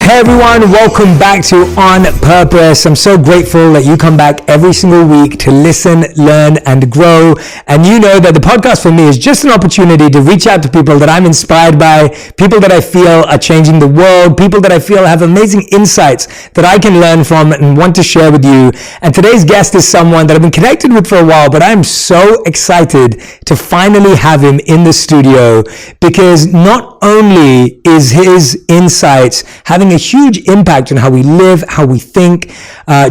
Hey everyone, welcome back to On Purpose. I'm so grateful that you come back every single week to listen, learn, and grow. And you know that the podcast for me is just an opportunity to reach out to people that I'm inspired by, people that I feel are changing the world, people that I feel have amazing insights that I can learn from and want to share with you. And today's guest is someone that I've been connected with for a while, but I'm so excited to finally have him in the studio, because not only is his insights having a huge impact on how we live, how we think,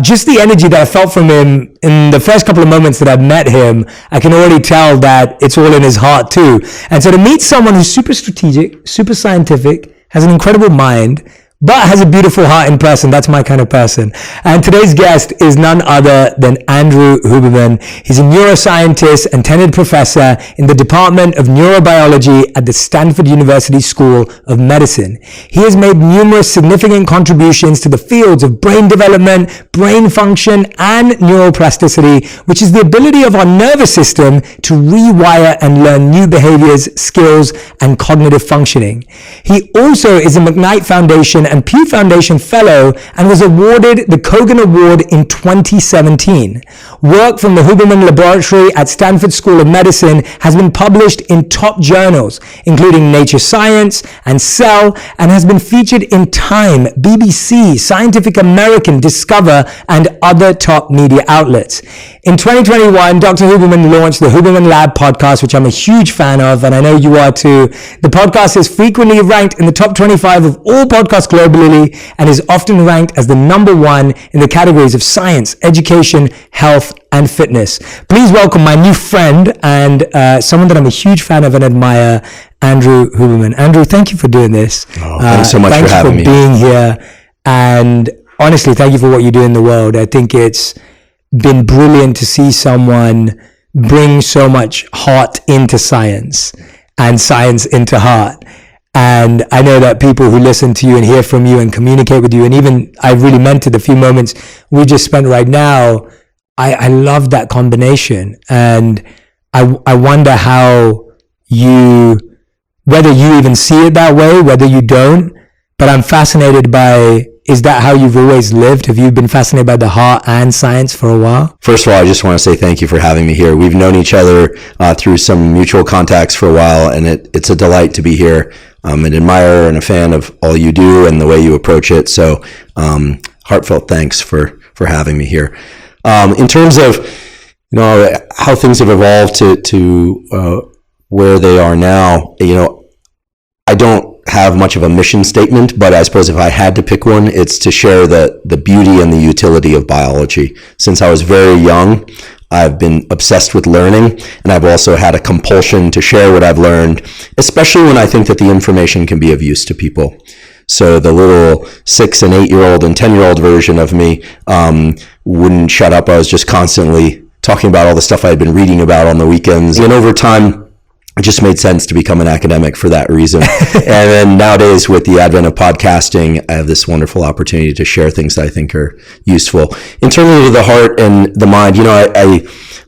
just the energy that I felt from him in the first couple of moments that I've met him, I can already tell that it's all in his heart too. And so to meet someone who's super strategic, super scientific, has an incredible mind, but has a beautiful heart in person. That's my kind of person. And today's guest is none other than Andrew Huberman. He's a neuroscientist and tenured professor in the Department of Neurobiology at the Stanford University School of Medicine. He has made numerous significant contributions to the fields of brain development, brain function, and neuroplasticity, which is the ability of our nervous system to rewire and learn new behaviors, skills, and cognitive functioning. He also is a McKnight Foundation and Pew Foundation Fellow and was awarded the Kogan Award in 2017. Work from the Huberman Laboratory at Stanford School of Medicine has been published in top journals, including Nature Science and Cell, and has been featured in Time, BBC, Scientific American, Discover, and other top media outlets. In 2021, Dr. Huberman launched the Huberman Lab podcast, which I'm a huge fan of, and I know you are too. The podcast is frequently ranked in the top 25 of all podcasts globally and is often ranked as the number one in the categories of science, education, health, and fitness. Please welcome my new friend and someone that I'm a huge fan of and admire, Andrew Huberman. Andrew, thank you for doing this. Thanks so much for having me. Thanks for being here. And honestly, thank you for what you do in the world. I think it's been brilliant to see someone bring so much heart into science and science into heart. And I know that people who listen to you and hear from you and communicate with you, and even I really meant it, the few moments we just spent right now, I love that combination. And I wonder how whether you even see it that way, whether you don't, but I'm fascinated by, is that how you've always lived? Have you been fascinated by the heart and science for a while? First of all, I just want to say thank you for having me here. We've known each other through some mutual contacts for a while, and it's a delight to be here. I'm an admirer and a fan of all you do and the way you approach it. So heartfelt thanks for having me here. In terms of how things have evolved to where they are now, I don't have much of a mission statement, but I suppose if I had to pick one, it's to share the beauty and the utility of biology. Since I was very young, I've been obsessed with learning, and I've also had a compulsion to share what I've learned, especially when I think that the information can be of use to people. So the little 6 and 8-year-old and 10-year-old version of me wouldn't shut up. I was just constantly talking about all the stuff I had been reading about on the weekends. And over time, it just made sense to become an academic for that reason. And then nowadays, with the advent of podcasting, I have this wonderful opportunity to share things that I think are useful. In terms of the heart and the mind,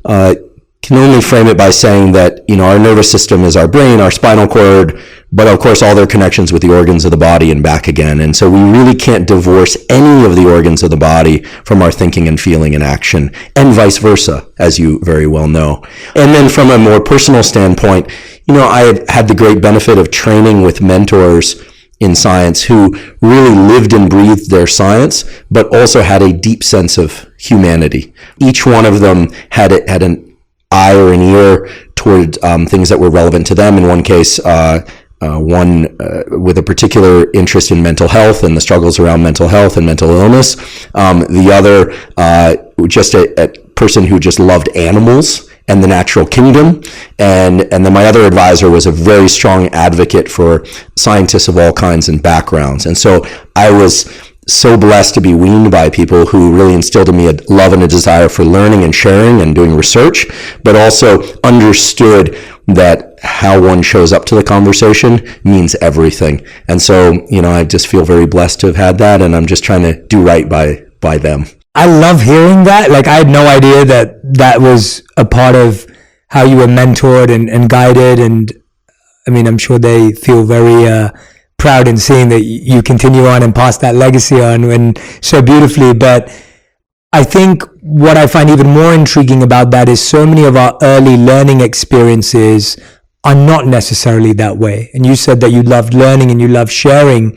I can only frame it by saying that, our nervous system is our brain, our spinal cord, but of course all their connections with the organs of the body and back again. And so we really can't divorce any of the organs of the body from our thinking and feeling and action, and vice versa, as you very well know. And then from a more personal standpoint, I have had the great benefit of training with mentors in science who really lived and breathed their science, but also had a deep sense of humanity. Each one of them had an eye or an ear toward things that were relevant to them. In one case, one with a particular interest in mental health and the struggles around mental health and mental illness. The other, just a person who just loved animals and the natural kingdom. And then my other advisor was a very strong advocate for scientists of all kinds and backgrounds. And so I was so blessed to be weaned by people who really instilled in me a love and a desire for learning and sharing and doing research, but also understood that how one shows up to the conversation means everything. And so, I just feel very blessed to have had that, and I'm just trying to do right by them. I love hearing that. I had no idea that was a part of how you were mentored and guided. And I mean, I'm sure they feel very proud in seeing that you continue on and pass that legacy on and so beautifully. But I think what I find even more intriguing about that is so many of our early learning experiences are not necessarily that way. And you said that you loved learning and you love sharing.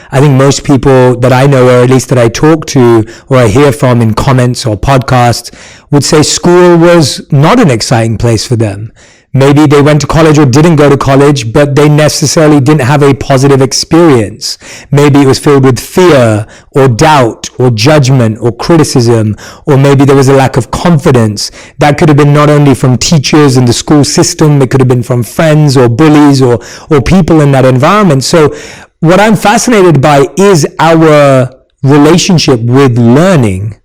I think most people that I know, or at least that I talk to or I hear from in comments or podcasts, would say school was not an exciting place for them. Maybe they went to college or didn't go to college, but they necessarily didn't have a positive experience. Maybe it was filled with fear or doubt or judgment or criticism, or maybe there was a lack of confidence. That could have been not only from teachers in the school system, it could have been from friends or bullies or people in that environment. So what I'm fascinated by is our relationship with learning,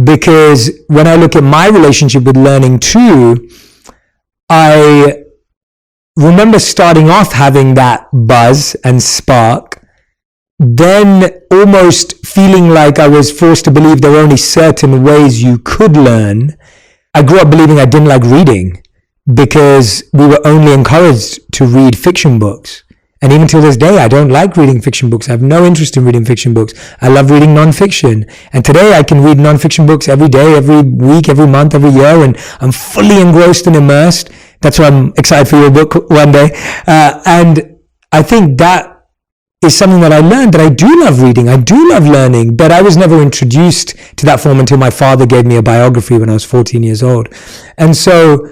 because when I look at my relationship with learning too, I remember starting off having that buzz and spark, then almost feeling like I was forced to believe there were only certain ways you could learn. I grew up believing I didn't like reading because we were only encouraged to read fiction books. And even till this day, I don't like reading fiction books. I have no interest in reading fiction books. I love reading nonfiction. And today I can read nonfiction books every day, every week, every month, every year, and I'm fully engrossed and immersed. That's why I'm excited for your book one day. And I think that is something that I learned, that I do love reading. I do love learning, but I was never introduced to that form until my father gave me a biography when I was 14 years old. And so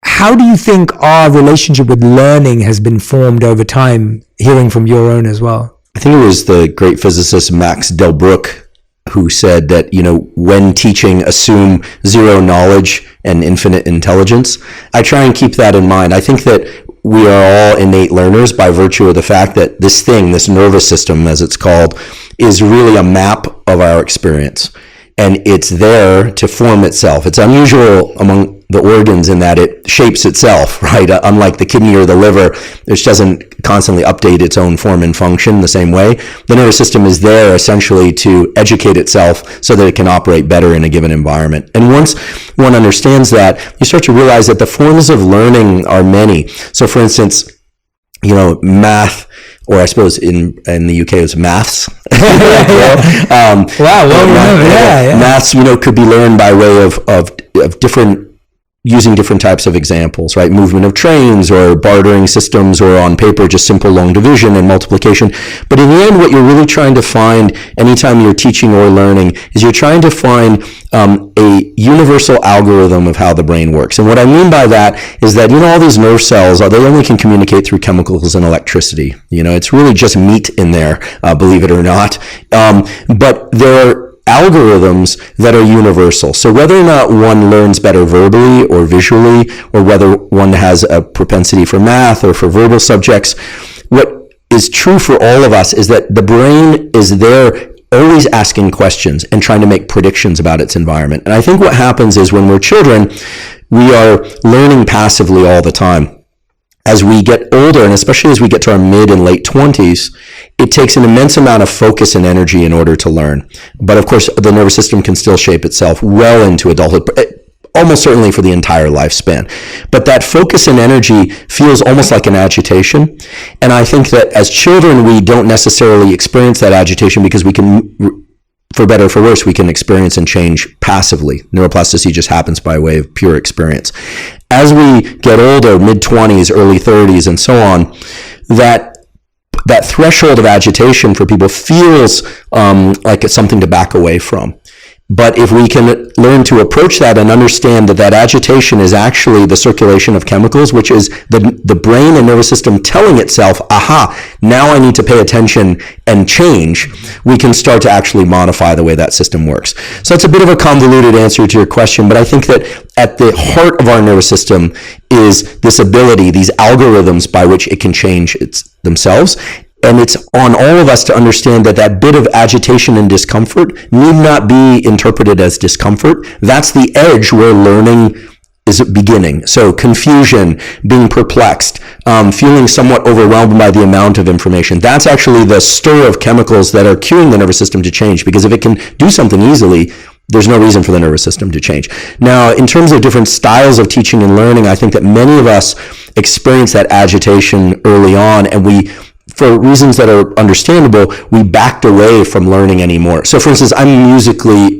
how do you think our relationship with learning has been formed over time, hearing from your own as well? I think it was the great physicist Max Delbruck who said that, when teaching, assume zero knowledge and infinite intelligence. I try and keep that in mind. I think that we are all innate learners by virtue of the fact that this nervous system, as it's called, is really a map of our experience. And it's there to form itself. It's unusual among the organs in that it shapes itself, right? Unlike the kidney or the liver, which doesn't constantly update its own form and function the same way. The nervous system is there essentially to educate itself so that it can operate better in a given environment. And once one understands that, you start to realize that the forms of learning are many. So for instance, math, or I suppose in the UK it was maths. Maths, could be learned by way of using different types of examples, right? Movement of trains or bartering systems, or on paper, just simple long division and multiplication. But in the end, what you're really trying to find anytime you're teaching or learning is you're trying to find a universal algorithm of how the brain works. And what I mean by that is that, all these nerve cells, they only can communicate through chemicals and electricity. It's really just meat in there, believe it or not. But there are algorithms that are universal. So whether or not one learns better verbally or visually, or whether one has a propensity for math or for verbal subjects, what is true for all of us is that the brain is there always asking questions and trying to make predictions about its environment. And I think what happens is when we're children, we are learning passively all the time. As we get older, and especially as we get to our mid and late 20s, it takes an immense amount of focus and energy in order to learn. But of course, the nervous system can still shape itself well into adulthood, almost certainly for the entire lifespan. But that focus and energy feels almost like an agitation. And I think that as children, we don't necessarily experience that agitation because we can, for better or for worse, we can experience and change passively. Neuroplasticity just happens by way of pure experience. As we get older, mid-20s, early 30s, and so on, that threshold of agitation for people feels like it's something to back away from. But if we can learn to approach that and understand that that agitation is actually the circulation of chemicals, which is the brain and nervous system telling itself, aha, now I need to pay attention and change, we can start to actually modify the way that system works. So that's a bit of a convoluted answer to your question, but I think that at the heart of our nervous system is this ability, these algorithms by which it can change themselves. And it's on all of us to understand that that bit of agitation and discomfort need not be interpreted as discomfort. That's the edge where learning is beginning. So confusion, being perplexed, feeling somewhat overwhelmed by the amount of information. That's actually the stir of chemicals that are cueing the nervous system to change. Because if it can do something easily, there's no reason for the nervous system to change. Now, in terms of different styles of teaching and learning, I think that many of us experience that agitation early on, and we for reasons that are understandable, we backed away from learning anymore. So for instance, I'm musically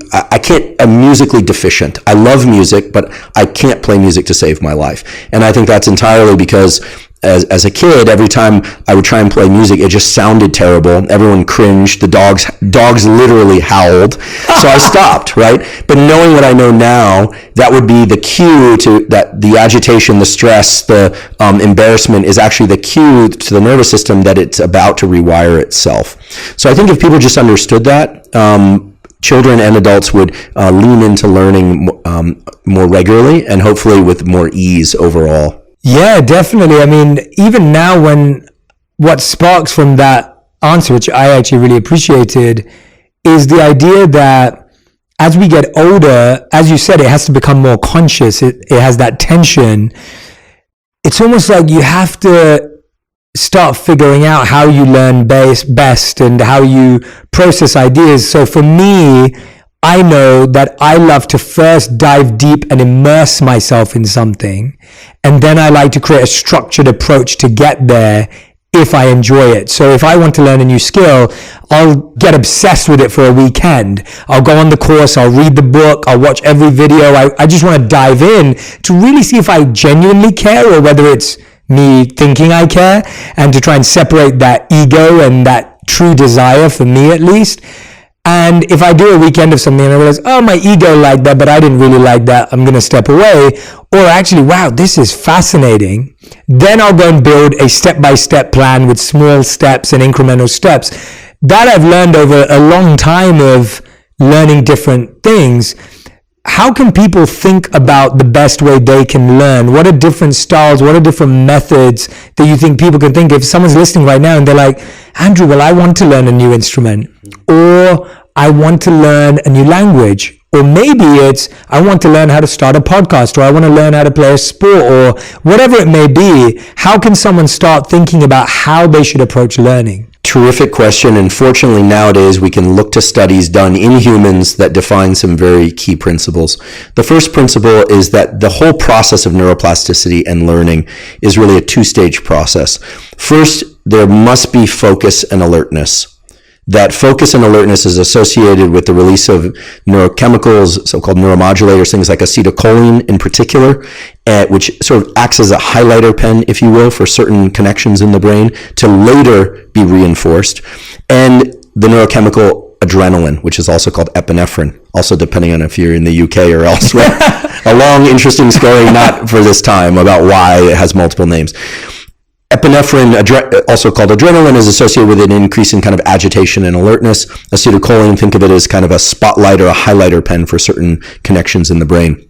deficient. I love music, but I can't play music to save my life. And I think that's entirely because as a kid, every time I would try and play music, it just sounded terrible. Everyone cringed. The dogs literally howled. So I stopped, right? But knowing what I know now, that would be the cue to that the agitation, the stress, the embarrassment is actually the cue to the nervous system that it's about to rewire itself. So I think if people just understood that, children and adults would lean into learning more regularly and hopefully with more ease overall. Yeah, definitely. I mean, even now what sparks from that answer, which I actually really appreciated, is the idea that as we get older, as you said, it has to become more conscious. It has that tension. It's almost like you have to start figuring out how you learn best and how you process ideas. So for me, I know that I love to first dive deep and immerse myself in something. And then I like to create a structured approach to get there if I enjoy it. So if I want to learn a new skill, I'll get obsessed with it for a weekend. I'll go on the course, I'll read the book, I'll watch every video. I just want to dive in to really see if I genuinely care or whether it's me thinking I care, and to try and separate that ego and that true desire, for me at least. And if I do a weekend of something and I realize, oh, my ego liked that, but I didn't really like that, I'm going to step away. Or actually, wow, this is fascinating. Then I'll go and build a step-by-step plan with small steps and incremental steps. That I've learned over a long time of learning different things. How can people think about the best way they can learn? What are different styles? What are different methods that you think people can think of? If someone's listening right now and they're like, Andrew, well, I want to learn a new instrument, or I want to learn a new language, or maybe it's, I want to learn how to start a podcast, or I want to learn how to play a sport, or whatever it may be. How can someone start thinking about how they should approach learning? Terrific question. And fortunately, nowadays, we can look to studies done in humans that define some very key principles. The first principle is that the whole process of neuroplasticity and learning is really a two-stage process. First, there must be focus and alertness. That focus and alertness is associated with the release of neurochemicals, so-called neuromodulators, things like acetylcholine in particular, which sort of acts as a highlighter pen, if you will, for certain connections in the brain to later be reinforced. And the neurochemical adrenaline, which is also called epinephrine, also depending on if you're in the UK or elsewhere. A long, interesting story, not for this time, about why it has multiple names. Epinephrine, also called adrenaline, is associated with an increase in kind of agitation and alertness. Acetylcholine, think of it as kind of a spotlight or a highlighter pen for certain connections in the brain.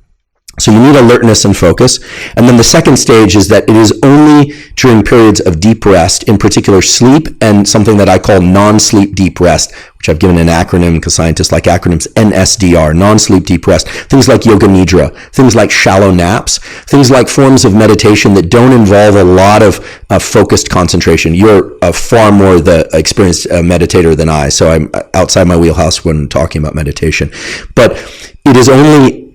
So you need alertness and focus. And then the second stage is that it is only during periods of deep rest, in particular sleep, and something that I call non-sleep deep rest, which I've given an acronym because scientists like acronyms, NSDR, non-sleep deep rest. Things like yoga nidra, things like shallow naps, things like forms of meditation that don't involve a lot of focused concentration. You're far more the experienced meditator than I, so I'm outside my wheelhouse when talking about meditation. But it is only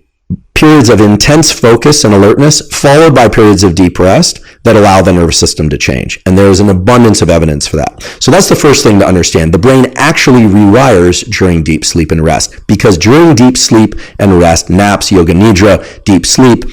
periods of intense focus and alertness followed by periods of deep rest that allow the nervous system to change. And there is an abundance of evidence for that. So that's the first thing to understand. The brain actually rewires during deep sleep and rest, because during deep sleep and rest, naps, yoga nidra, deep sleep,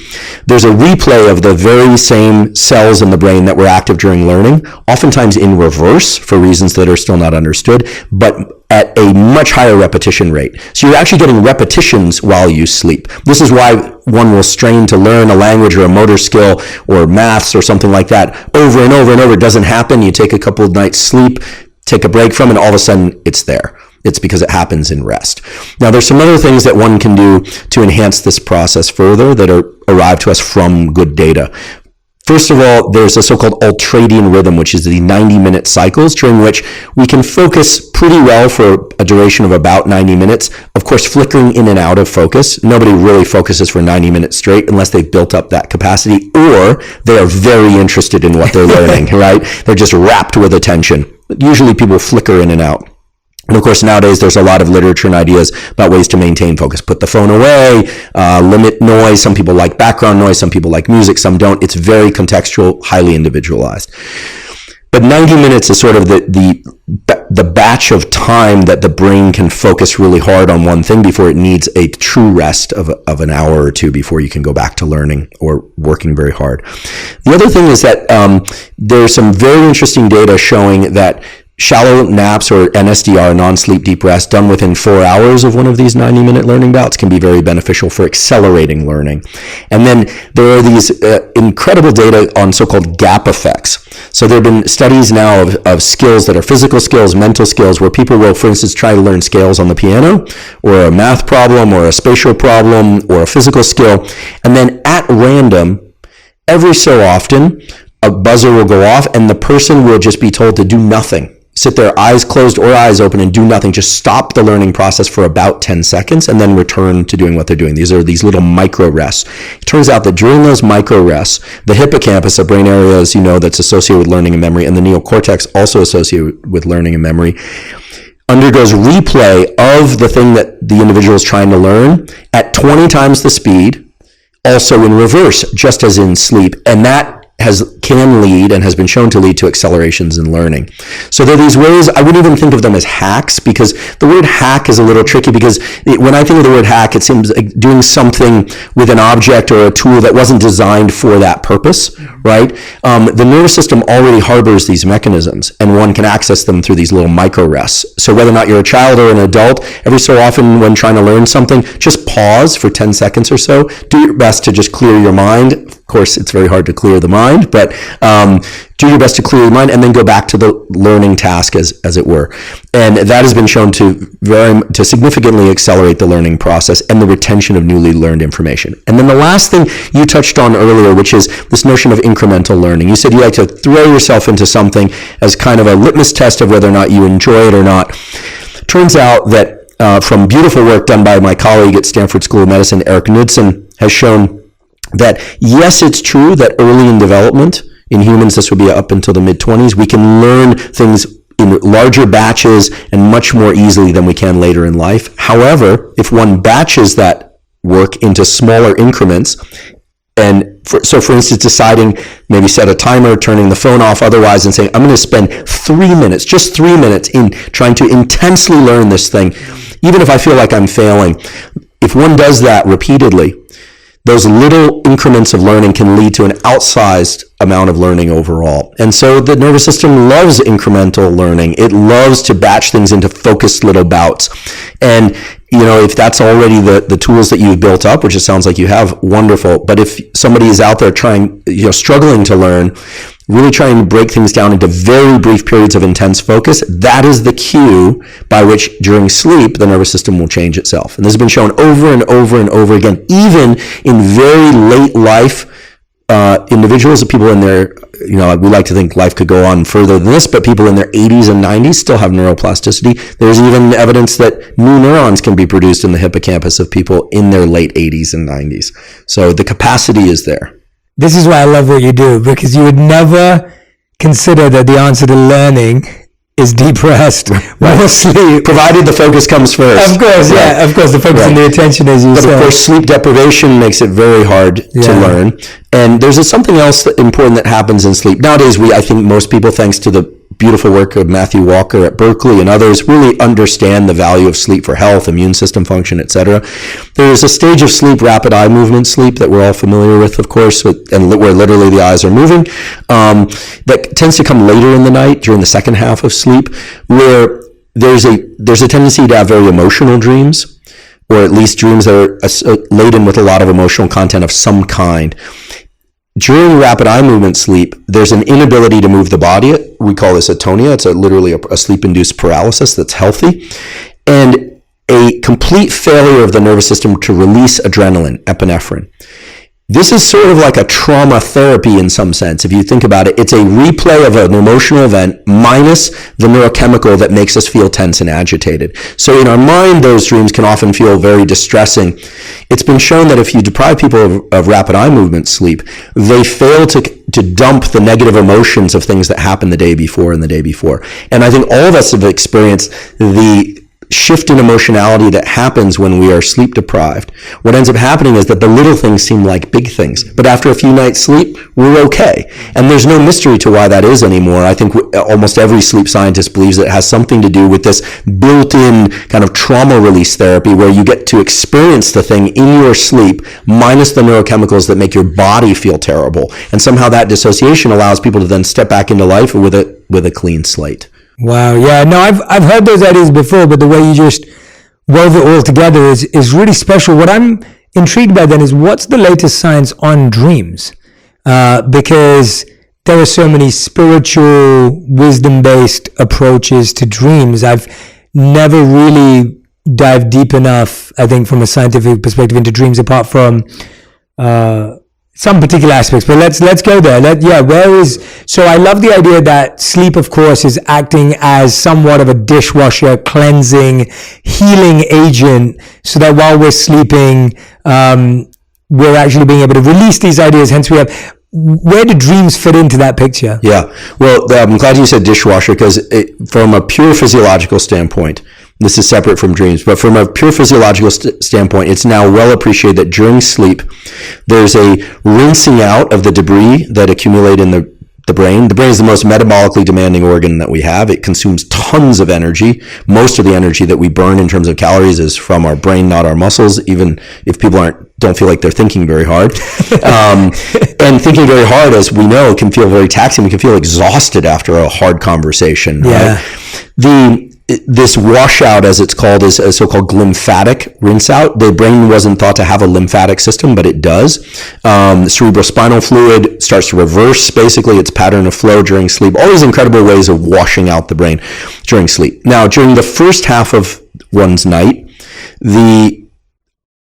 there's a replay of the very same cells in the brain that were active during learning, oftentimes in reverse for reasons that are still not understood, but at a much higher repetition rate. So you're actually getting repetitions while you sleep. This is why one will strain to learn a language or a motor skill or maths or something like that over and over and over. It doesn't happen. You take a couple of nights sleep, take a break from it, and all of a sudden it's there. It's because it happens in rest. Now, there's some other things that one can do to enhance this process further that arrive to us from good data. First of all, there's a so-called ultradian rhythm, which is the 90-minute cycles during which we can focus pretty well for a duration of about 90 minutes. Of course, flickering in and out of focus. Nobody really focuses for 90 minutes straight unless they've built up that capacity, or they are very interested in what they're learning, right? They're just wrapped with attention. Usually people flicker in and out. And of course, nowadays, there's a lot of literature and ideas about ways to maintain focus. Put the phone away, limit noise. Some people like background noise. Some people like music. Some don't. It's very contextual, highly individualized. But 90 minutes is sort of the batch of time that the brain can focus really hard on one thing before it needs a true rest of an hour or two before you can go back to learning or working very hard. The other thing is that there's some very interesting data showing that shallow naps, or NSDR, non-sleep deep rest, done within 4 hours of one of these 90-minute learning bouts can be very beneficial for accelerating learning. And then there are these incredible data on so-called gap effects. So there have been studies now of skills that are physical skills, mental skills, where people will, for instance, try to learn scales on the piano, or a math problem, or a spatial problem, or a physical skill, and then at random, every so often, a buzzer will go off and the person will just be told to do nothing. Sit there, eyes closed or eyes open, and do nothing. Just stop the learning process for about 10 seconds and then return to doing what they're doing. These are these little micro rests. It turns out that during those micro rests, the hippocampus, a brain area, as you know, that's associated with learning and memory, and the neocortex, also associated with learning and memory, undergoes replay of the thing that the individual is trying to learn at 20 times the speed, also in reverse, just as in sleep. And that can lead and has been shown to lead to accelerations in learning. So there are these ways. I wouldn't even think of them as hacks, because the word hack is a little tricky, because when I think of the word hack, it seems like doing something with an object or a tool that wasn't designed for that purpose, right? The nervous system already harbors these mechanisms, and one can access them through these little micro rests. So whether or not you're a child or an adult, every so often when trying to learn something, just pause for 10 seconds or so. Do your best to just clear your mind. Of course, it's very hard to clear the mind, but do your best to clear your mind and then go back to the learning task, as it were. And that has been shown to significantly accelerate the learning process and the retention of newly learned information. And then the last thing you touched on earlier, which is this notion of incremental learning. You said you like to throw yourself into something as kind of a litmus test of whether or not you enjoy it or not. Turns out that from beautiful work done by my colleague at Stanford School of Medicine, Eric Knudsen, has shown that yes, it's true that early in development, in humans, this would be up until the mid-20s, we can learn things in larger batches and much more easily than we can later in life. However, if one batches that work into smaller increments, and for instance, deciding, maybe set a timer, turning the phone off otherwise, and saying, I'm going to spend 3 minutes, just 3 minutes, in trying to intensely learn this thing, even if I feel like I'm failing. If one does that repeatedly, those little increments of learning can lead to an outsized amount of learning overall. And so the nervous system loves incremental learning. It loves to batch things into focused little bouts. And, if that's already the tools that you've built up, which it sounds like you have, wonderful. But if somebody is out there struggling to learn, really trying to break things down into very brief periods of intense focus, that is the cue by which during sleep, the nervous system will change itself. And this has been shown over and over and over again, even in very late life individuals, people in their, we like to think life could go on further than this, but people in their 80s and 90s still have neuroplasticity. There's even evidence that new neurons can be produced in the hippocampus of people in their late 80s and 90s. So the capacity is there. This is why I love what you do, because you would never consider that the answer to learning is deep rest, more sleep. Provided the focus comes first. Of course, right. Yeah, of course, the focus and the attention, as you said. But of course, sleep deprivation makes it very hard to learn. And there's something else important that happens in sleep. Nowadays, I think most people, thanks to the beautiful work of Matthew Walker at Berkeley and others, really understand the value of sleep for health, immune system function, etc. There's a stage of sleep, rapid eye movement sleep, that we're all familiar with, of course, and where literally the eyes are moving, that tends to come later in the night during the second half of sleep, where there's a tendency to have very emotional dreams, or at least dreams that are laden with a lot of emotional content of some kind. During rapid eye movement sleep, there's an inability to move the body. We call this atonia. It's literally a sleep-induced paralysis that's healthy. And a complete failure of the nervous system to release adrenaline, epinephrine. This is sort of like a trauma therapy in some sense. If you think about it, it's a replay of an emotional event minus the neurochemical that makes us feel tense and agitated. So in our mind, those dreams can often feel very distressing. It's been shown that if you deprive people of rapid eye movement sleep, they fail to dump the negative emotions of things that happened the day before and the day before. And I think all of us have experienced the shift in emotionality that happens when we are sleep deprived, what ends up happening is that the little things seem like big things. But after a few nights sleep, we're okay. And there's no mystery to why that is anymore. I think almost every sleep scientist believes that it has something to do with this built-in kind of trauma release therapy where you get to experience the thing in your sleep minus the neurochemicals that make your body feel terrible. And somehow that dissociation allows people to then step back into life with a clean slate. Wow. Yeah. No, I've heard those ideas before, but the way you just wove it all together is really special. What I'm intrigued by then is what's the latest science on dreams? Because there are so many spiritual, wisdom-based approaches to dreams. I've never really dived deep enough, I think, from a scientific perspective into dreams, apart from some particular aspects, but let's go there. So I love the idea that sleep, of course, is acting as somewhat of a dishwasher, cleansing, healing agent, so that while we're sleeping, we're actually being able to release these ideas. Hence, where do dreams fit into that picture? Yeah, well, I'm glad you said dishwasher, because from a pure physiological standpoint, this is separate from dreams, but from a pure physiological standpoint, it's now well appreciated that during sleep, there's a rinsing out of the debris that accumulate in the brain. The brain is the most metabolically demanding organ that we have. It consumes tons of energy. Most of the energy that we burn in terms of calories is from our brain, not our muscles, even if people don't feel like they're thinking very hard. And thinking very hard, as we know, can feel very taxing. We can feel exhausted after a hard conversation. Yeah. Right? This washout, as it's called, is a so-called lymphatic rinse out. The brain wasn't thought to have a lymphatic system, but it does. Cerebrospinal fluid starts to reverse, basically, its pattern of flow during sleep. All these incredible ways of washing out the brain during sleep. Now, during the first half of one's night, the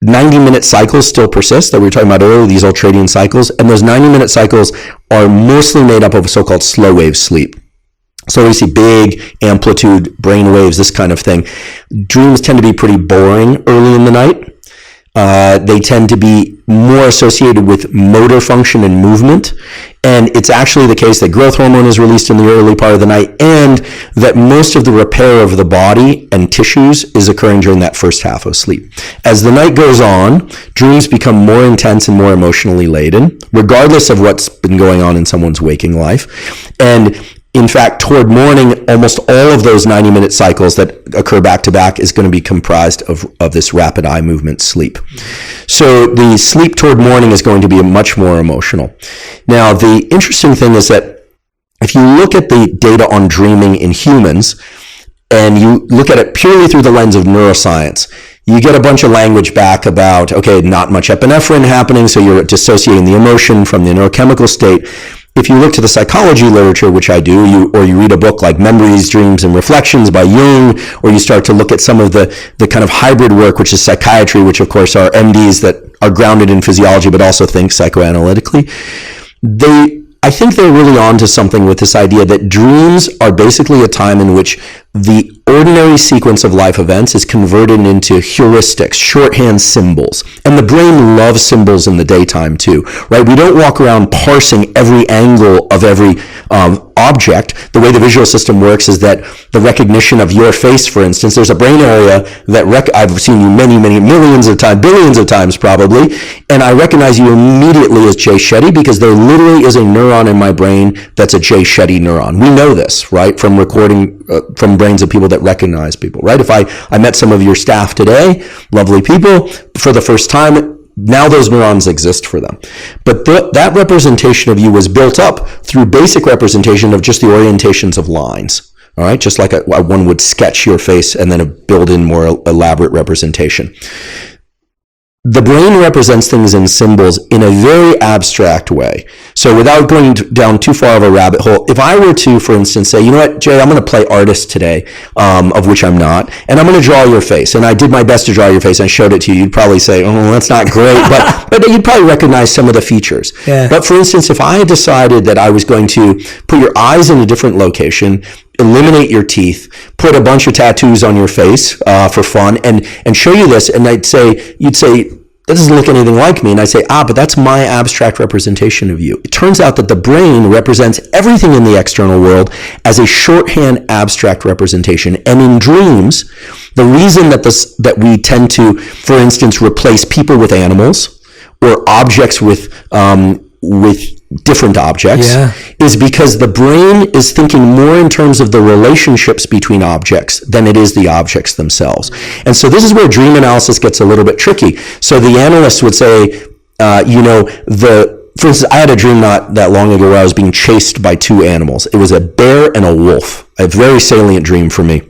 90-minute cycles still persist that we were talking about earlier, these ultradian cycles, and those 90-minute cycles are mostly made up of so-called slow wave sleep. So we see big amplitude brain waves, this kind of thing. Dreams tend to be pretty boring early in the night. They tend to be more associated with motor function and movement. And it's actually the case that growth hormone is released in the early part of the night, and that most of the repair of the body and tissues is occurring during that first half of sleep. As the night goes on, dreams become more intense and more emotionally laden, regardless of what's been going on in someone's waking life. And in fact, toward morning, almost all of those 90-minute cycles that occur back-to-back is going to be comprised of this rapid eye movement sleep. So the sleep toward morning is going to be much more emotional. Now, the interesting thing is that if you look at the data on dreaming in humans, and you look at it purely through the lens of neuroscience, you get a bunch of language back about, okay, not much epinephrine happening, so you're dissociating the emotion from the neurochemical state. If you look to the psychology literature, which I do, or you read a book like Memories, Dreams, and Reflections by Jung, or you start to look at some of the kind of hybrid work, which is psychiatry, which of course are MDs that are grounded in physiology but also think psychoanalytically, I think they're really on to something with this idea that dreams are basically a time in which the ordinary sequence of life events is converted into heuristics, shorthand symbols. And the brain loves symbols in the daytime too, right? We don't walk around parsing every angle of every object. The way the visual system works is that the recognition of your face, for instance, there's a brain area that I've seen you many, many millions of times, billions of times probably, and I recognize you immediately as Jay Shetty because there literally is a neuron in my brain that's a Jay Shetty neuron. We know this, right, from recording from brains of people that recognize people, right? If I met some of your staff today, lovely people, for the first time, now those neurons exist for them. But that representation of you was built up through basic representation of just the orientations of lines, all right? Just like one would sketch your face and then build in more elaborate representation. The brain represents things in symbols in a very abstract way. So without going down too far of a rabbit hole, if I were to, for instance, say, you know what, Jay, I'm going to play artist today, of which I'm not, and I'm going to draw your face, and I did my best to draw your face, and I showed it to you, you'd probably say, oh, that's not great, but you'd probably recognize some of the features. Yeah. But for instance, if I decided that I was going to put your eyes in a different location, eliminate your teeth, put a bunch of tattoos on your face for fun, and show you this, and you'd say, that doesn't look anything like me. And I say, but that's my abstract representation of you. It turns out that the brain represents everything in the external world as a shorthand abstract representation. And in dreams, the reason that we tend to, for instance, replace people with animals or objects with different objects is because the brain is thinking more in terms of the relationships between objects than it is the objects themselves. And so this is where dream analysis gets a little bit tricky. So the analysts would say, for instance, I had a dream not that long ago where I was being chased by two animals. It was a bear and a wolf, a very salient dream for me.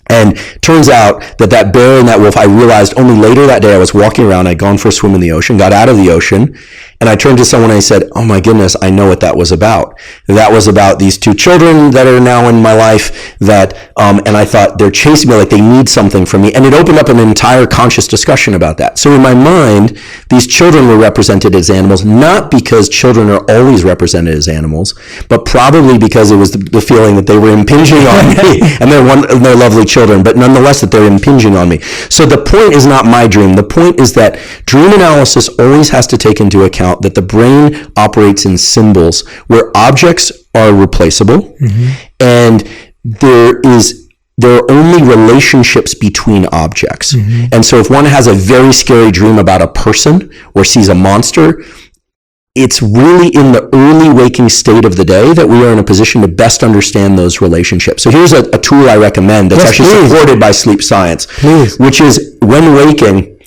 And turns out that bear and that wolf, I realized only later that day. I was walking around, I'd gone for a swim in the ocean, got out of the ocean, and I turned to someone and I said, oh my goodness, I know what that was about. That was about these two children that are now in my life and I thought they're chasing me like they need something from me. And it opened up an entire conscious discussion about that. So in my mind, these children were represented as animals, not because children are always represented as animals, but probably because it was the feeling that they were impinging on me and they're lovely children, but nonetheless that they're impinging on me. So the point is not my dream. The point is that dream analysis always has to take into account that the brain operates in symbols where objects are replaceable and there are only relationships between objects. And so if one has a very scary dream about a person or sees a monster, it's really in the early waking state of the day that we are in a position to best understand those relationships. So here's a tool I recommend that's supported by sleep science, which is when waking,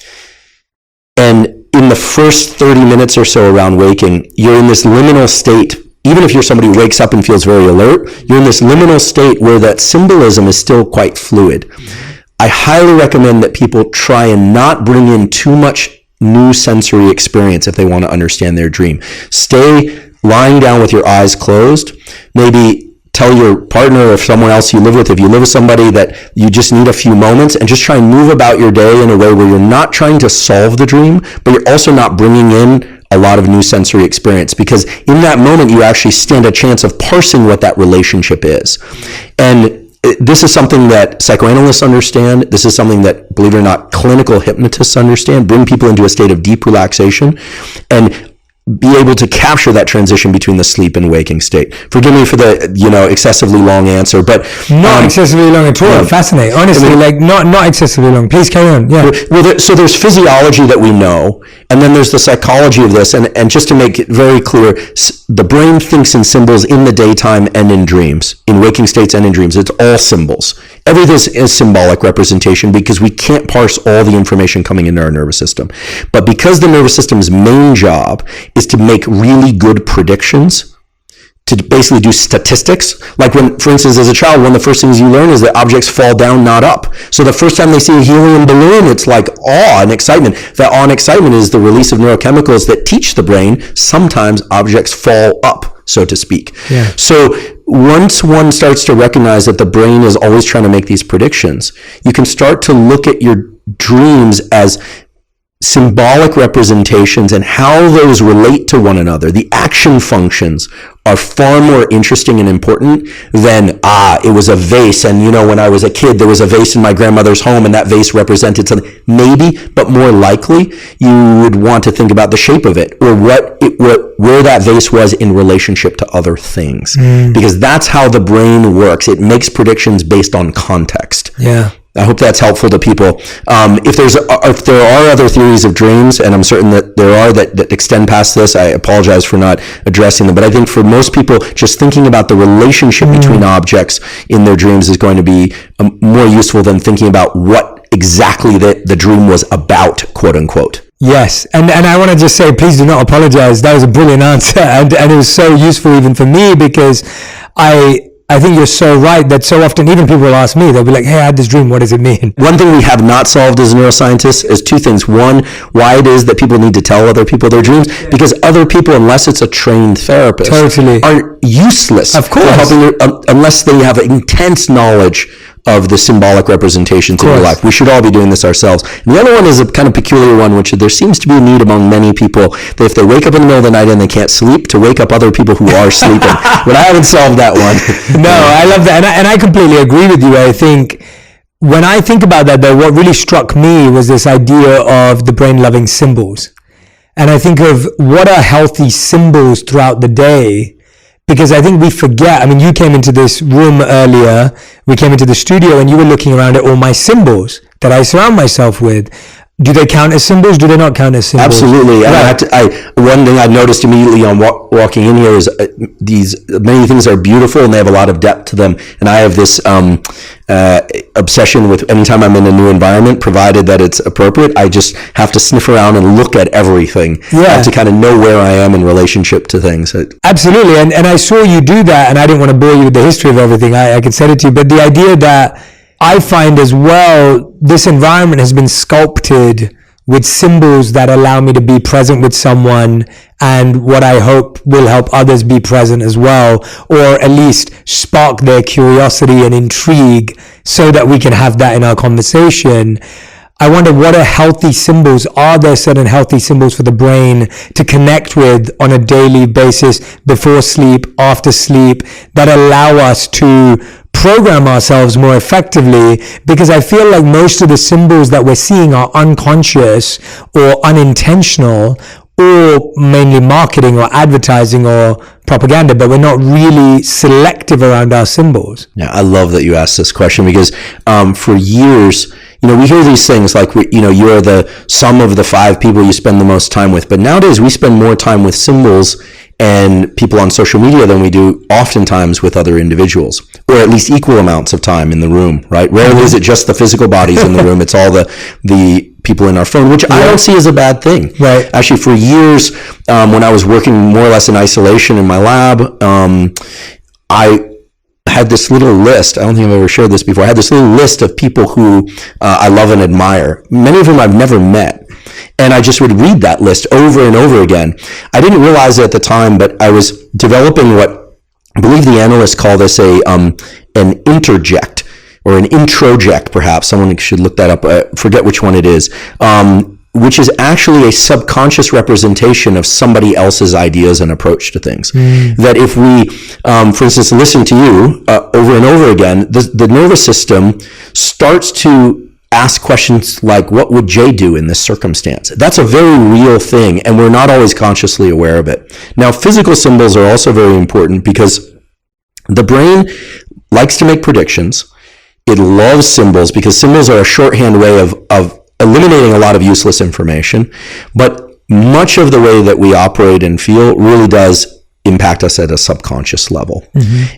and in the first 30 minutes or so around waking, you're in this liminal state. Even if you're somebody who wakes up and feels very alert, you're in this liminal state where that symbolism is still quite fluid. I highly recommend that people try and not bring in too much new sensory experience if they want to understand their dream. Stay lying down with your eyes closed. Maybe tell your partner or someone else you live with, if you live with somebody, that you just need a few moments and just try and move about your day in a way where you're not trying to solve the dream, but you're also not bringing in a lot of new sensory experience, because in that moment you actually stand a chance of parsing what that relationship is. And this is something that psychoanalysts understand. This is something that, believe it or not, clinical hypnotists understand. Bring people into a state of deep relaxation and be able to capture that transition between the sleep and waking state. Forgive me for the excessively long answer, but not excessively long at all. Fascinating, honestly. Not excessively long. Please carry on. Yeah. Well, so there's physiology that we know, and then there's the psychology of this. And just to make it very clear, the brain thinks in symbols in the daytime and in dreams, in waking states and in dreams. It's all symbols. Everything is symbolic representation because we can't parse all the information coming into our nervous system. But because the nervous system's main job is to make really good predictions, to basically do statistics. Like when, for instance, as a child, one of the first things you learn is that objects fall down, not up. So the first time they see a helium balloon, it's like awe and excitement. That awe and excitement is the release of neurochemicals that teach the brain sometimes objects fall up, so to speak. Yeah. So once one starts to recognize that the brain is always trying to make these predictions, you can start to look at your dreams as symbolic representations and how those relate to one another. The action functions are far more interesting and important than, it was a vase, and when I was a kid there was a vase in my grandmother's home and that vase represented something. Maybe, but more likely you would want to think about the shape of it, or where that vase was in relationship to other things, because that's how the brain works. It makes predictions based on context. Yeah. I hope that's helpful to people. If there are other theories of dreams, and I'm certain that there are that extend past this, I apologize for not addressing them. But I think for most people, just thinking about the relationship between objects in their dreams is going to be more useful than thinking about what exactly the dream was about, quote unquote. Yes, and I want to just say, please do not apologize. That was a brilliant answer, and it was so useful even for me, because I think you're so right that so often even people will ask me, they'll be like, hey, I had this dream, what does it mean? One thing we have not solved as neuroscientists is two things. One, why it is that people need to tell other people their dreams, because other people, unless it's a trained therapist, are useless, of course, for helping unless they have intense knowledge of the symbolic representations in your life. We should all be doing this ourselves. And the other one is a kind of peculiar one, which there seems to be a need among many people that if they wake up in the middle of the night and they can't sleep, to wake up other people who are sleeping. But I haven't solved that one. No, I love that. And I completely agree with you. I think when I think about that, though, what really struck me was this idea of the brain loving symbols. And I think of what are healthy symbols throughout the day, because I think we forget. I mean, you came into this room earlier, we came into the studio, and you were looking around at all my symbols that I surround myself with. Do they count as symbols? Do they not count as symbols? Absolutely. Right. One thing I noticed immediately on walking in here is many things are beautiful and they have a lot of depth to them. And I have this obsession with anytime I'm in a new environment, provided that it's appropriate, I just have to sniff around and look at everything to kind of know where I am in relationship to things. Absolutely. And I saw you do that, and I didn't want to bore you with the history of everything. I could send it to you. But the idea that I find as well, this environment has been sculpted with symbols that allow me to be present with someone, and what I hope will help others be present as well, or at least spark their curiosity and intrigue so that we can have that in our conversation. I wonder, what are healthy symbols? Are there certain healthy symbols for the brain to connect with on a daily basis, before sleep, after sleep, that allow us to program ourselves more effectively? Because I feel like most of the symbols that we're seeing are unconscious or unintentional, or mainly marketing or advertising or propaganda, but we're not really selective around our symbols. Yeah, I love that you asked this question, because for years, we hear these things like, you are the sum of the 5 people you spend the most time with. But nowadays we spend more time with symbols and people on social media than we do oftentimes with other individuals, or at least equal amounts of time in the room, right? Rarely is it just the physical bodies in the room. It's all the people in our phone, which I don't see as a bad thing. Right. Actually, for years, when I was working more or less in isolation in my lab, I had this little list. I don't think I've ever shared this before. I had this little list of people who I love and admire, many of whom I've never met. And I just would read that list over and over again. I didn't realize it at the time, but I was developing what I believe the analysts call this an interject, or an introject, perhaps. Someone should look that up. Forget which one it is. Which is actually a subconscious representation of somebody else's ideas and approach to things. That if we, for instance, listen to you over and over again, the nervous system starts to ask questions like, what would Jay do in this circumstance? That's a very real thing, and we're not always consciously aware of it. Now, physical symbols are also very important, because the brain likes to make predictions. It loves symbols because symbols are a shorthand way of eliminating a lot of useless information. But much of the way that we operate and feel really does impact us at a subconscious level.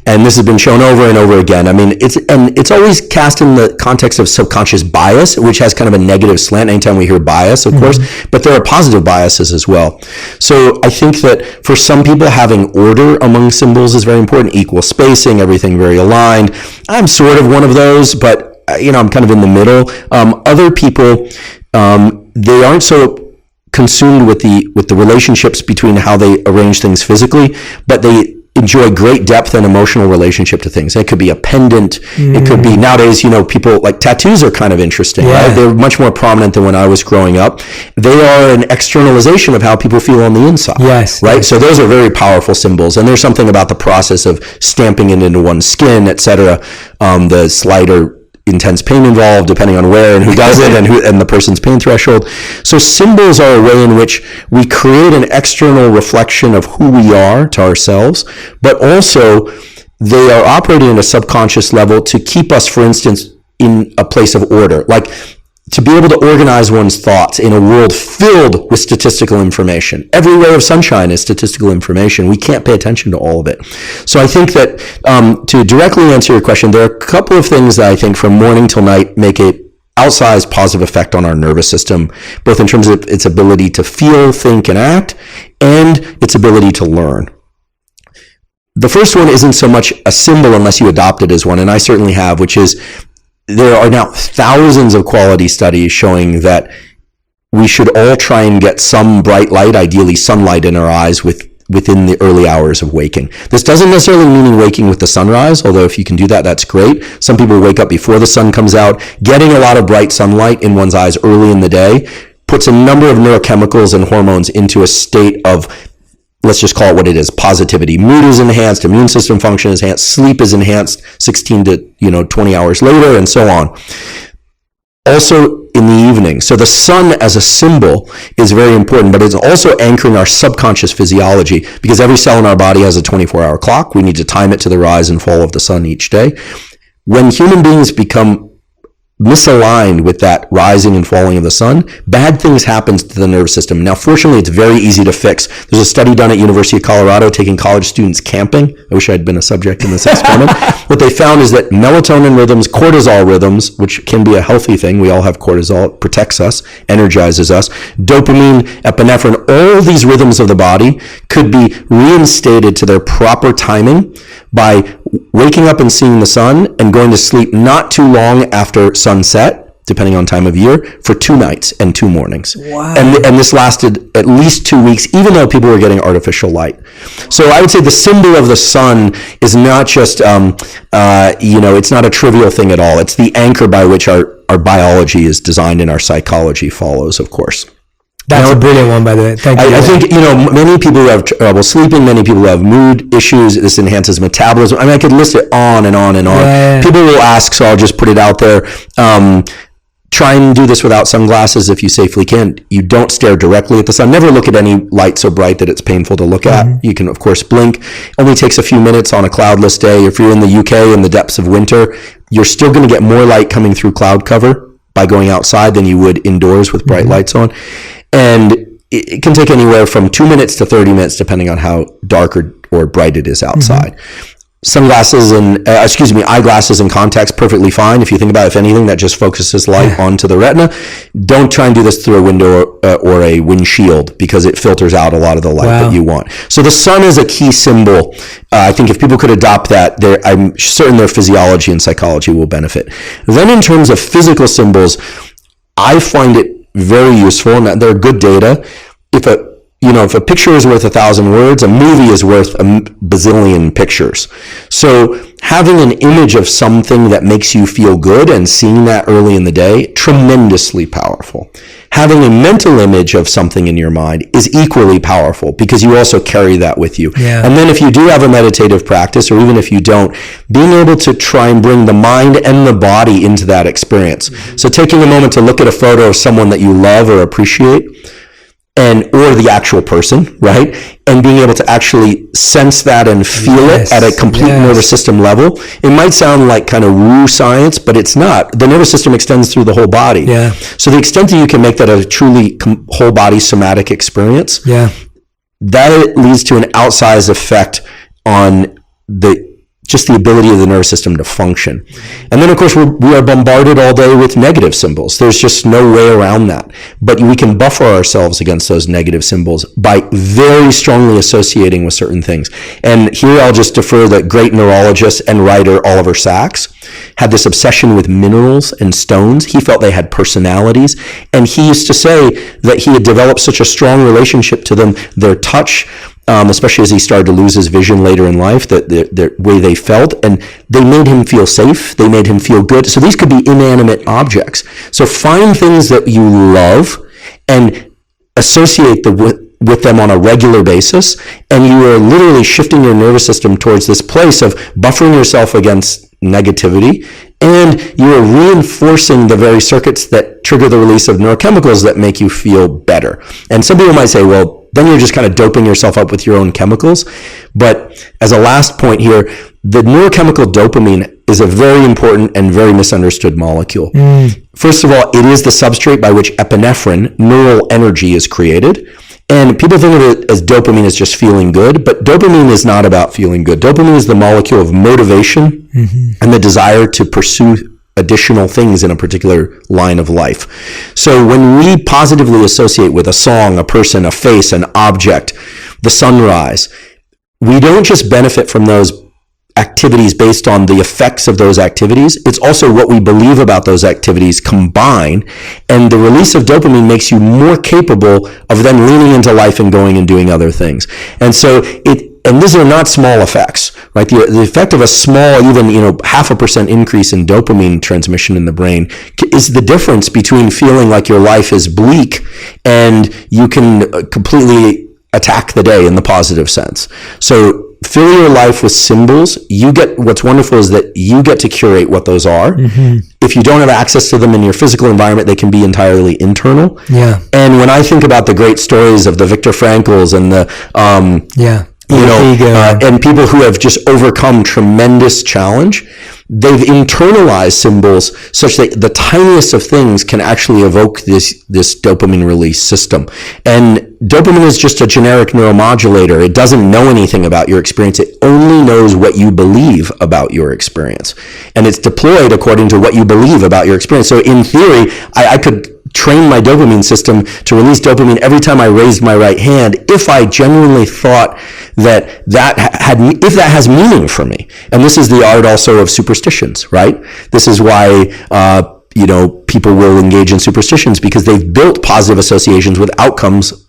And this has been shown over and over again. I mean, it's always cast in the context of subconscious bias, which has kind of a negative slant anytime we hear bias, of course, but there are positive biases as well. So I think that for some people, having order among symbols is very important, equal spacing, everything very aligned. I'm sort of one of those, but I'm kind of in the middle. Other people, they aren't so consumed with the relationships between how they arrange things physically, but they enjoy great depth and emotional relationship to things. It could be a pendant. It could be, nowadays, people, like, tattoos are kind of interesting, right? They're much more prominent than when I was growing up. They are an externalization of how people feel on the inside. Yes. Right? So those are very powerful symbols. And there's something about the process of stamping it into one's skin, etc. The slighter intense pain involved, depending on where and who does it, and the person's pain threshold. So symbols are a way in which we create an external reflection of who we are to ourselves, but also they are operating at a subconscious level to keep us, for instance, in a place of order. Like, to be able to organize one's thoughts in a world filled with statistical information. Every ray of sunshine is statistical information. We can't pay attention to all of it. So I think that to directly answer your question, there are a couple of things that I think from morning till night make a outsized positive effect on our nervous system, both in terms of its ability to feel, think, and act, and its ability to learn. The first one isn't so much a symbol unless you adopt it as one, and I certainly have, which is there are now thousands of quality studies showing that we should all try and get some bright light, ideally sunlight, in our eyes within the early hours of waking. This doesn't necessarily mean waking with the sunrise, although if you can do that, that's great. Some people wake up before the sun comes out. Getting a lot of bright sunlight in one's eyes early in the day puts a number of neurochemicals and hormones into a state of let's just call it what it is, positivity. Mood is enhanced, immune system function is enhanced, sleep is enhanced 16 to 20 hours later, and so on. Also in the evening. So the sun as a symbol is very important, but it's also anchoring our subconscious physiology, because every cell in our body has a 24-hour clock. We need to time it to the rise and fall of the sun each day. When human beings become misaligned with that rising and falling of the sun, bad things happen to the nervous system. Now, fortunately, it's very easy to fix. There's a study done at University of Colorado taking college students camping. I wish I'd been a subject in this experiment. What they found is that melatonin rhythms, cortisol rhythms, which can be a healthy thing. We all have cortisol. It protects us, energizes us. Dopamine, epinephrine, all these rhythms of the body could be reinstated to their proper timing by waking up and seeing the sun and going to sleep not too long after sunset, depending on time of year, for 2 nights and 2 mornings. Wow. And this lasted at least 2 weeks, even though people were getting artificial light. So I would say the symbol of the sun is not just, it's not a trivial thing at all. It's the anchor by which our biology is designed and our psychology follows, of course. That's a brilliant one, by the way. Thank you. I think, many people who have trouble sleeping, many people who have mood issues, this enhances metabolism. I mean, I could list it on and on and on. Yeah. People will ask, so I'll just put it out there. Try and do this without sunglasses if you safely can. You don't stare directly at the sun. Never look at any light so bright that it's painful to look at. You can, of course, blink. Only takes a few minutes on a cloudless day. If you're in the UK in the depths of winter, you're still going to get more light coming through cloud cover by going outside than you would indoors with bright lights on. And it can take anywhere from 2 minutes to 30 minutes, depending on how dark or bright it is outside. Sunglasses and, eyeglasses and contacts, perfectly fine. If you think about it, if anything, that just focuses light onto the retina. Don't try and do this through a window or a windshield, because it filters out a lot of the light that you want. So the sun is a key symbol. I think if people could adopt that, I'm certain their physiology and psychology will benefit. Then in terms of physical symbols, I find it very useful, and there are good data. If a picture is worth 1,000 words, a movie is worth a bazillion pictures. So having an image of something that makes you feel good and seeing that early in the day, tremendously powerful. Having a mental image of something in your mind is equally powerful, because you also carry that with you. Yeah. And then if you do have a meditative practice, or even if you don't, being able to try and bring the mind and the body into that experience. So taking a moment to look at a photo of someone that you love or appreciate, or the actual person, right? And being able to actually sense that and feel it at a complete nervous system level. It might sound like kind of woo science, but it's not. The nervous system extends through the whole body. Yeah. So the extent that you can make that a truly whole body somatic experience, that leads to an outsized effect on just the ability of the nervous system to function. And then, of course, we are bombarded all day with negative symbols. There's just no way around that. But we can buffer ourselves against those negative symbols by very strongly associating with certain things. And here I'll just defer that great neurologist and writer Oliver Sacks had this obsession with minerals and stones. He felt they had personalities. And he used to say that he had developed such a strong relationship to them, their touch, especially as he started to lose his vision later in life, that the way they felt, and they made him feel safe, they made him feel good. So these could be inanimate objects. So find things that you love and associate with them on a regular basis, and you are literally shifting your nervous system towards this place of buffering yourself against negativity, and you are reinforcing the very circuits that trigger the release of neurochemicals that make you feel better. And some people might say, well, then you're just kind of doping yourself up with your own chemicals. But as a last point here, the neurochemical dopamine is a very important and very misunderstood molecule. First of all, it is the substrate by which epinephrine, neural energy, is created. And people think of it as dopamine as just feeling good, but dopamine is not about feeling good. Dopamine is the molecule of motivation and the desire to pursue additional things in a particular line of life. So when we positively associate with a song, a person, a face, an object, the sunrise, we don't just benefit from those activities based on the effects of those activities. It's also what we believe about those activities combined, and the release of dopamine makes you more capable of then leaning into life and going and doing other things. And so and these are not small effects, right? The effect of a small, even 0.5% increase in dopamine transmission in the brain is the difference between feeling like your life is bleak and you can completely attack the day in the positive sense. So fill your life with symbols. What's wonderful is that you get to curate what those are. If you don't have access to them in your physical environment, they can be entirely internal. Yeah. And when I think about the great stories of the Viktor Frankls and the, and people who have just overcome tremendous challenge, they've internalized symbols such that the tiniest of things can actually evoke this dopamine release system. And dopamine is just a generic neuromodulator. It doesn't know anything about your experience. It only knows what you believe about your experience. And it's deployed according to what you believe about your experience. So in theory, I could train my dopamine system to release dopamine every time I raised my right hand if I genuinely thought that has meaning for me. And this is the art also of superstitions, right? This is why people will engage in superstitions, because they've built positive associations with outcomes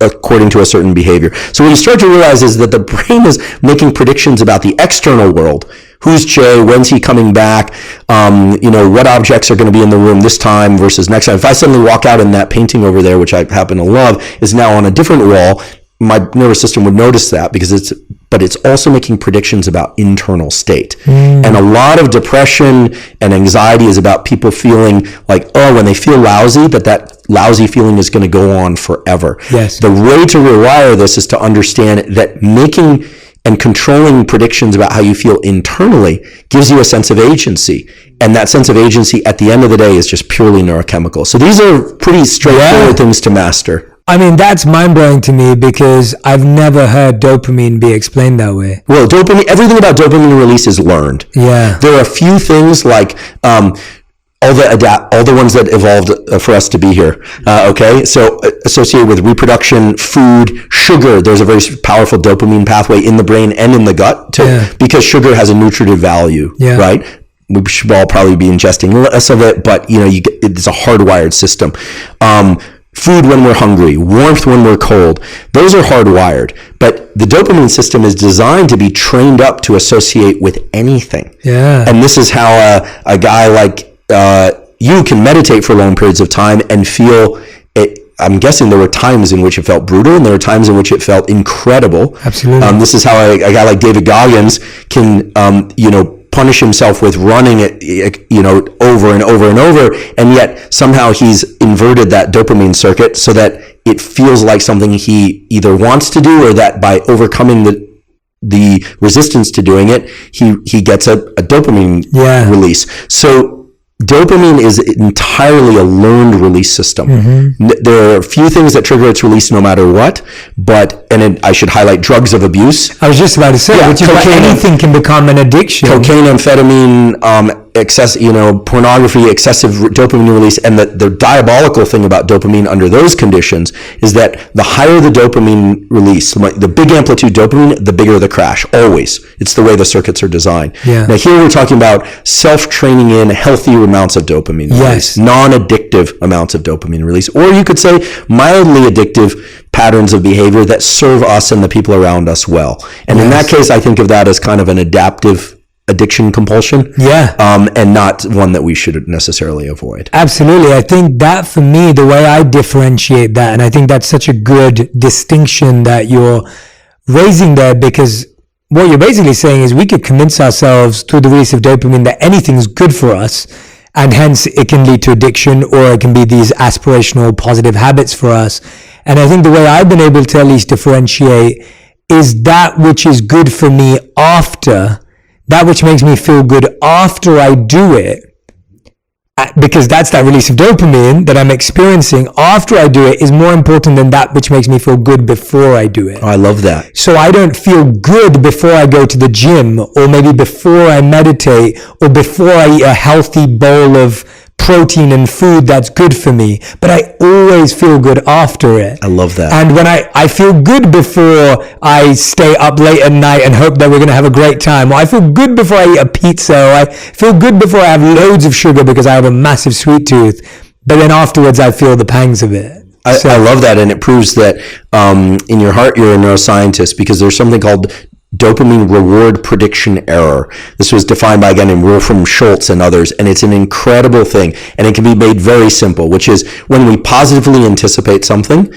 according to a certain behavior. So what you start to realize is that the brain is making predictions about the external world. Who's Jay? When's he coming back? What objects are going to be in the room this time versus next time? If I suddenly walk out and that painting over there, which I happen to love, is now on a different wall, my nervous system would notice that, because it's also making predictions about internal state. And a lot of depression and anxiety is about people feeling like, when they feel lousy, that lousy feeling is going to go on forever. Yes. The way to rewire this is to understand that making and controlling predictions about how you feel internally gives you a sense of agency. And that sense of agency at the end of the day is just purely neurochemical. So these are pretty straightforward things to master. I mean, that's mind-blowing to me, because I've never heard dopamine be explained that way. Well, everything about dopamine release is learned. Yeah. There are a few things like all the ones that evolved for us to be here. Okay, so associated with reproduction, food, sugar. There's a very powerful dopamine pathway in the brain and in the gut because sugar has a nutritive value. Yeah. Right. We should all probably be ingesting less of it, but it's a hardwired system. Food when we're hungry, warmth when we're cold, those are hardwired. But the dopamine system is designed to be trained up to associate with anything. Yeah. And this is how a guy like you can meditate for long periods of time and feel it. I'm guessing there were times in which it felt brutal, and there were times in which it felt incredible. Absolutely. This is how a guy like David Goggins can, punish himself with running it, over and over and over, and yet somehow he's inverted that dopamine circuit so that it feels like something he either wants to do, or that by overcoming the resistance to doing it, he gets a dopamine release. So dopamine is entirely a learned release system. There are a few things that trigger its release no matter what, I should highlight drugs of abuse. I was just about to say, anything can become an addiction. Cocaine, amphetamine, pornography, excessive dopamine release. And the diabolical thing about dopamine under those conditions is that the higher the dopamine release, the big amplitude dopamine, the bigger the crash, always. It's the way the circuits are designed. Yeah. Now here we're talking about self-training in healthy amounts of dopamine release, non-addictive amounts of dopamine release, or you could say mildly addictive patterns of behavior that serve us and the people around us well. And in that case, I think of that as kind of an adaptive addiction compulsion, and not one that we should necessarily avoid. Absolutely. I think that, for me, the way I differentiate that, and I think that's such a good distinction that you're raising there, because what you're basically saying is we could convince ourselves through the release of dopamine that anything's good for us, and hence it can lead to addiction, or it can be these aspirational positive habits for us. And I think the way I've been able to at least differentiate is that which is good for me after, that which makes me feel good after I do it, because that's that release of dopamine that I'm experiencing after I do it, is more important than that which makes me feel good before I do it. Oh, I love that. So I don't feel good before I go to the gym, or maybe before I meditate, or before I eat a healthy bowl of protein and food that's good for me, but I always feel good after it. I love that. And when I feel good before I stay up late at night and hope that we're going to have a great time, or I feel good before I eat a pizza, or I feel good before I have loads of sugar because I have a massive sweet tooth, but then afterwards I feel the pangs of it. I love that, and it proves that in your heart you're a neuroscientist, because there's something called dopamine reward prediction error. This was defined by a guy named Wolfram Schultz and others, and it's an incredible thing, and it can be made very simple, which is when we positively anticipate something,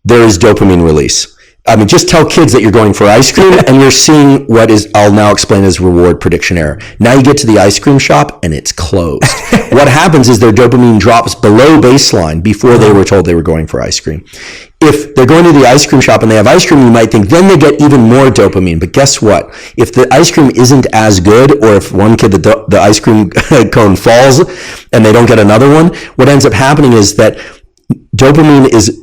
there is dopamine release. I mean, just tell kids that you're going for ice cream and you're seeing what is, I'll now explain as reward prediction error. Now you get to the ice cream shop and it's closed. What happens is their dopamine drops below baseline before they were told they were going for ice cream. If they're going to the ice cream shop and they have ice cream, you might think then they get even more dopamine. But guess what? If the ice cream isn't as good, or if one kid, the ice cream cone falls and they don't get another one, what ends up happening is that dopamine is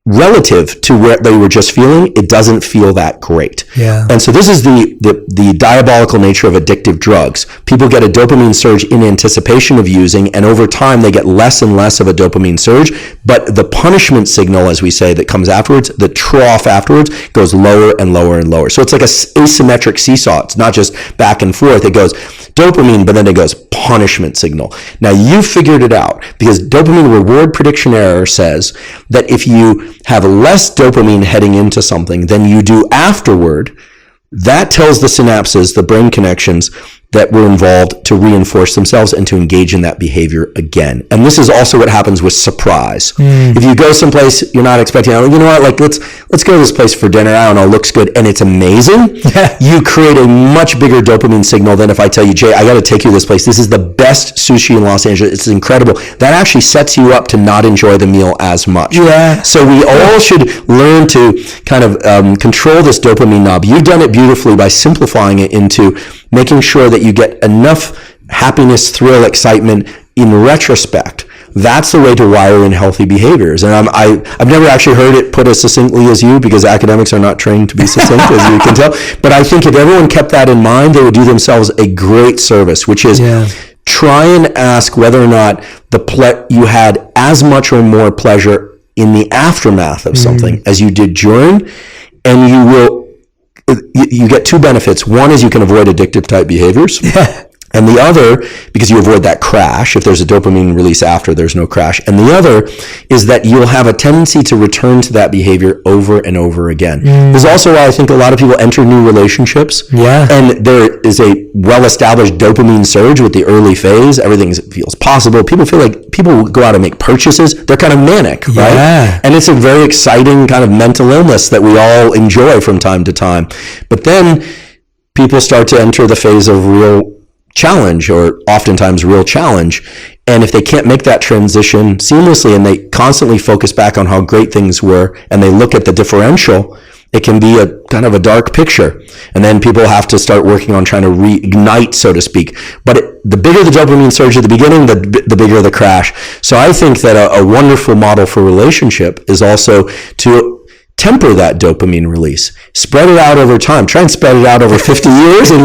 relative to where they were just feeling, it doesn't feel that great. Yeah. And so this is the diabolical nature of addictive drugs. People get a dopamine surge in anticipation of using, and over time they get less and less of a dopamine surge, but the punishment signal, as we say, that comes afterwards, the trough afterwards, goes lower and lower and lower. So it's like a asymmetric seesaw. It's not just back and forth. It goes dopamine, but then it goes punishment signal. Now you figured it out, because dopamine reward prediction error says that if you have less dopamine heading into something than you do afterward, that tells the synapses, the brain connections that were involved, to reinforce themselves and to engage in that behavior again. And this is also what happens with surprise. If you go someplace you're not expecting, you know what, like let's go to this place for dinner, I don't know, looks good, and it's amazing, you create a much bigger dopamine signal than if I tell you, Jay, I got to take you to this place. This is the best sushi in Los Angeles. It's incredible. That actually sets you up to not enjoy the meal as much. Yeah. So we all should learn to kind of control this dopamine knob. You've done it beautifully by simplifying it into making sure that you get enough happiness, thrill, excitement in retrospect. That's the way to wire in healthy behaviors. And I've never actually heard it put as succinctly as you, because academics are not trained to be succinct, as you can tell. But I think if everyone kept that in mind, they would do themselves a great service, which is try and ask whether or not you had as much or more pleasure in the aftermath of something as you did during, and you get two benefits. One is you can avoid addictive type behaviors. And the other, because you avoid that crash, if there's a dopamine release after, there's no crash. And the other is that you'll have a tendency to return to that behavior over and over again. This is also why I think a lot of people enter new relationships. And there is a well-established dopamine surge with the early phase. Everything feels possible. People feel like people go out and make purchases. They're kind of manic, right? And it's a very exciting kind of mental illness that we all enjoy from time to time. But then people start to enter the phase of real challenge, or oftentimes real challenge. And if they can't make that transition seamlessly, and they constantly focus back on how great things were, and they look at the differential, it can be a kind of a dark picture. And then people have to start working on trying to reignite, so to speak. But the bigger the dopamine surge at the beginning, the bigger the crash. So I think that a wonderful model for relationship is also to temper that dopamine release. Spread it out over time. Try and spread it out over 50 years and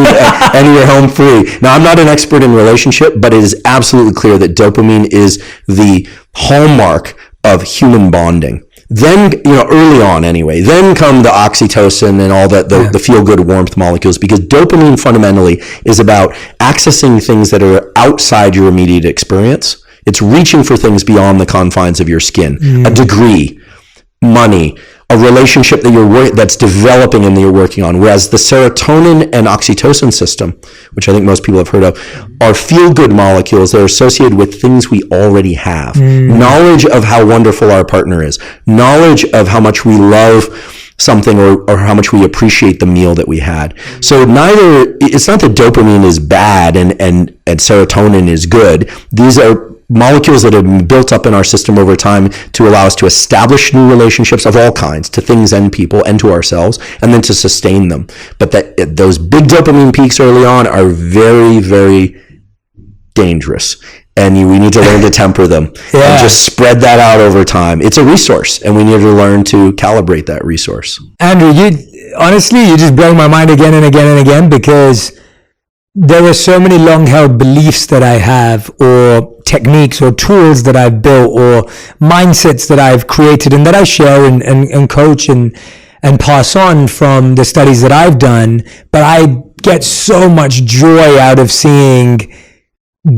you're home free. Now, I'm not an expert in relationship, but it is absolutely clear that dopamine is the hallmark of human bonding. Then, early on anyway, then come the oxytocin and all the feel-good warmth molecules, because dopamine fundamentally is about accessing things that are outside your immediate experience. It's reaching for things beyond the confines of your skin. A degree, money, a relationship that's developing and that you're working on. Whereas the serotonin and oxytocin system, which I think most people have heard of, are feel-good molecules that are associated with things we already have. Knowledge of how wonderful our partner is. Knowledge of how much we love something, or how much we appreciate the meal that we had. So it's not that dopamine is bad and serotonin is good. These are molecules that have been built up in our system over time to allow us to establish new relationships of all kinds, to things and people and to ourselves, and then to sustain them. But those big dopamine peaks early on are very, very dangerous. And we need to learn to temper them and just spread that out over time. It's a resource, and we need to learn to calibrate that resource. Andrew, you just blow my mind again and again and again, because there are so many long-held beliefs that I have, or techniques or tools that I've built, or mindsets that I've created and that I share and coach and pass on from the studies that I've done. But I get so much joy out of seeing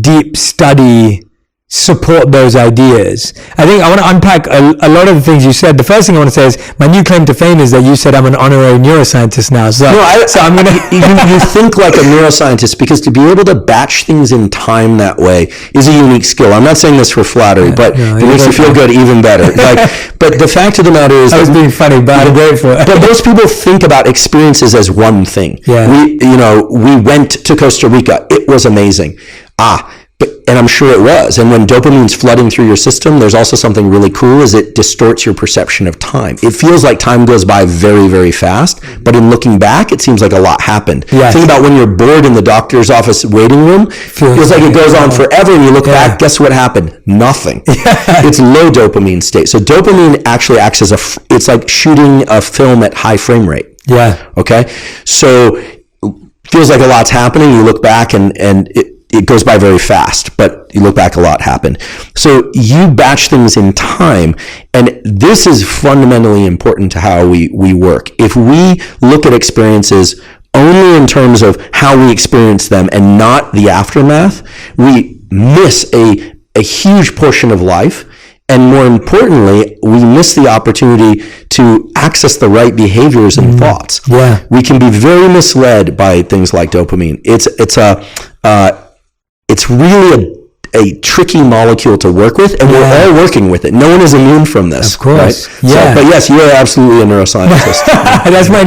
deep study support those ideas. I think I want to unpack a lot of the things you said. The first thing I want to say is my new claim to fame is that you said I'm an honorary neuroscientist now. So, I'm going to... You think like a neuroscientist, because to be able to batch things in time that way is a unique skill. I'm not saying this for flattery, but it makes you feel good even better. But the fact of the matter is... I was being funny, but I'm grateful. But most people think about experiences as one thing. Yeah. We went to Costa Rica. It was amazing. And I'm sure it was. And when dopamine's flooding through your system, there's also something really cool is it distorts your perception of time. It feels like time goes by very, very fast, but in looking back, it seems like a lot happened. Yes. Think about when you're bored in the doctor's office waiting room. Feels like it goes on forever, and you look back, guess what happened? Nothing. It's low dopamine state. So dopamine actually acts as it's like shooting a film at high frame rate. Yeah. Okay? So feels like a lot's happening. You look back and it goes by very fast, but you look back, a lot happened. So you batch things in time, and this is fundamentally important to how we work. If we look at experiences only in terms of how we experience them and not the aftermath, we miss a huge portion of life. And more importantly, we miss the opportunity to access the right behaviors and thoughts. Yeah. We can be very misled by things like dopamine. It's really a tricky molecule to work with, and we're all working with it. No one is immune from this. Of course. Right? Yeah. But yes, you are absolutely a neuroscientist. That's my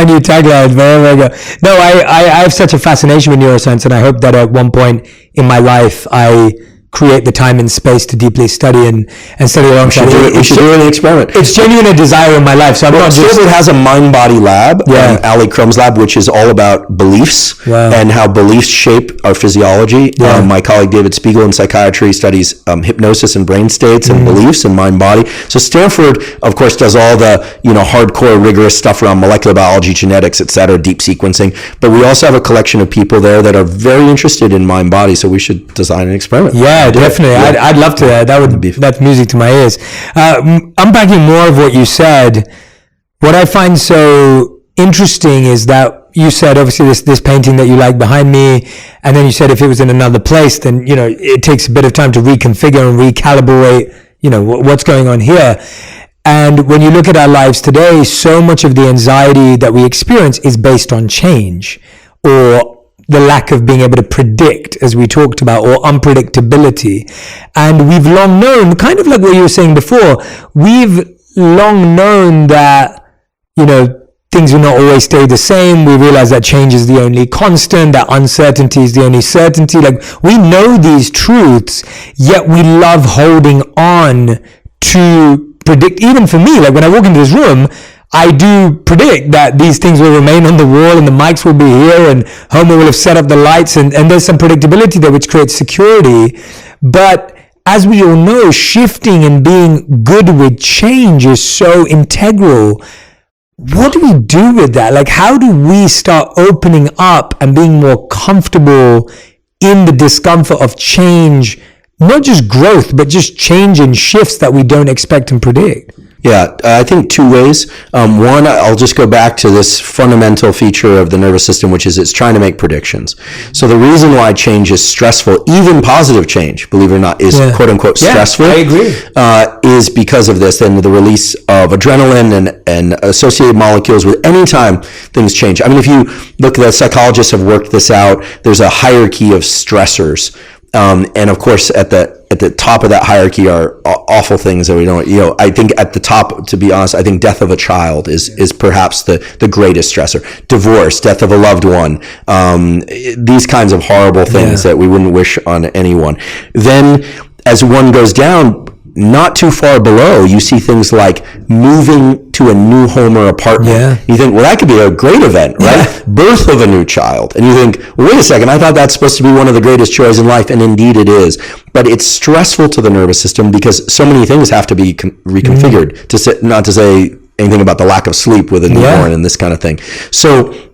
new tagline. Wherever I go. No, I have such a fascination with neuroscience, and I hope that at one point in my life I create the time and space to deeply study and study alongside. We should do an experiment. It's genuine a desire in my life. So I'm not just... Stanford has a mind-body lab, Ali Crum's lab, which is all about beliefs and how beliefs shape our physiology. My colleague David Spiegel in psychiatry studies hypnosis and brain states and beliefs and mind-body. So Stanford, of course, does all the hardcore, rigorous stuff around molecular biology, genetics, et cetera, deep sequencing. But we also have a collection of people there that are very interested in mind-body, so we should design an experiment. Yeah, definitely. Yeah. I'd love to. That's music to my ears. Unpacking more of what you said, what I find so interesting is that you said, obviously, this painting that you like behind me, and then you said if it was in another place, then, it takes a bit of time to reconfigure and recalibrate, what's going on here. And when you look at our lives today, so much of the anxiety that we experience is based on change, or the lack of being able to predict, as we talked about, or unpredictability. And we've long known, kind of like what you were saying before, we've long known that, things will not always stay the same. We realize that change is the only constant, that uncertainty is the only certainty. Like, we know these truths, yet we love holding on to predict. Even for me, like when I walk into this room, I do predict that these things will remain on the wall and the mics will be here and Homer will have set up the lights, and there's some predictability there which creates security. But as we all know, shifting and being good with change is so integral. What do we do with that? Like, how do we start opening up and being more comfortable in the discomfort of change? Not just growth, but just change and shifts that we don't expect and predict. Yeah, I think two ways. One, I'll just go back to this fundamental feature of the nervous system, which is it's trying to make predictions. So the reason why change is stressful, even positive change, believe it or not, is quote unquote stressful. I agree. Is because of this, and the release of adrenaline and associated molecules with any time things change. I mean, if you look, the psychologists have worked this out. There's a hierarchy of stressors. And of course, at the top of that hierarchy are awful things that we don't, I think at the top, to be honest, I think death of a child is perhaps the greatest stressor. Divorce, death of a loved one, these kinds of horrible things that we wouldn't wish on anyone. Then as one goes down, not too far below, you see things like moving to a new home or apartment. Yeah. You think, well, that could be a great event, right? Yeah. Birth of a new child. And you think, well, wait a second, I thought that's supposed to be one of the greatest joys in life, and indeed it is. But it's stressful to the nervous system because so many things have to be reconfigured, not to say anything about the lack of sleep with a newborn and this kind of thing. So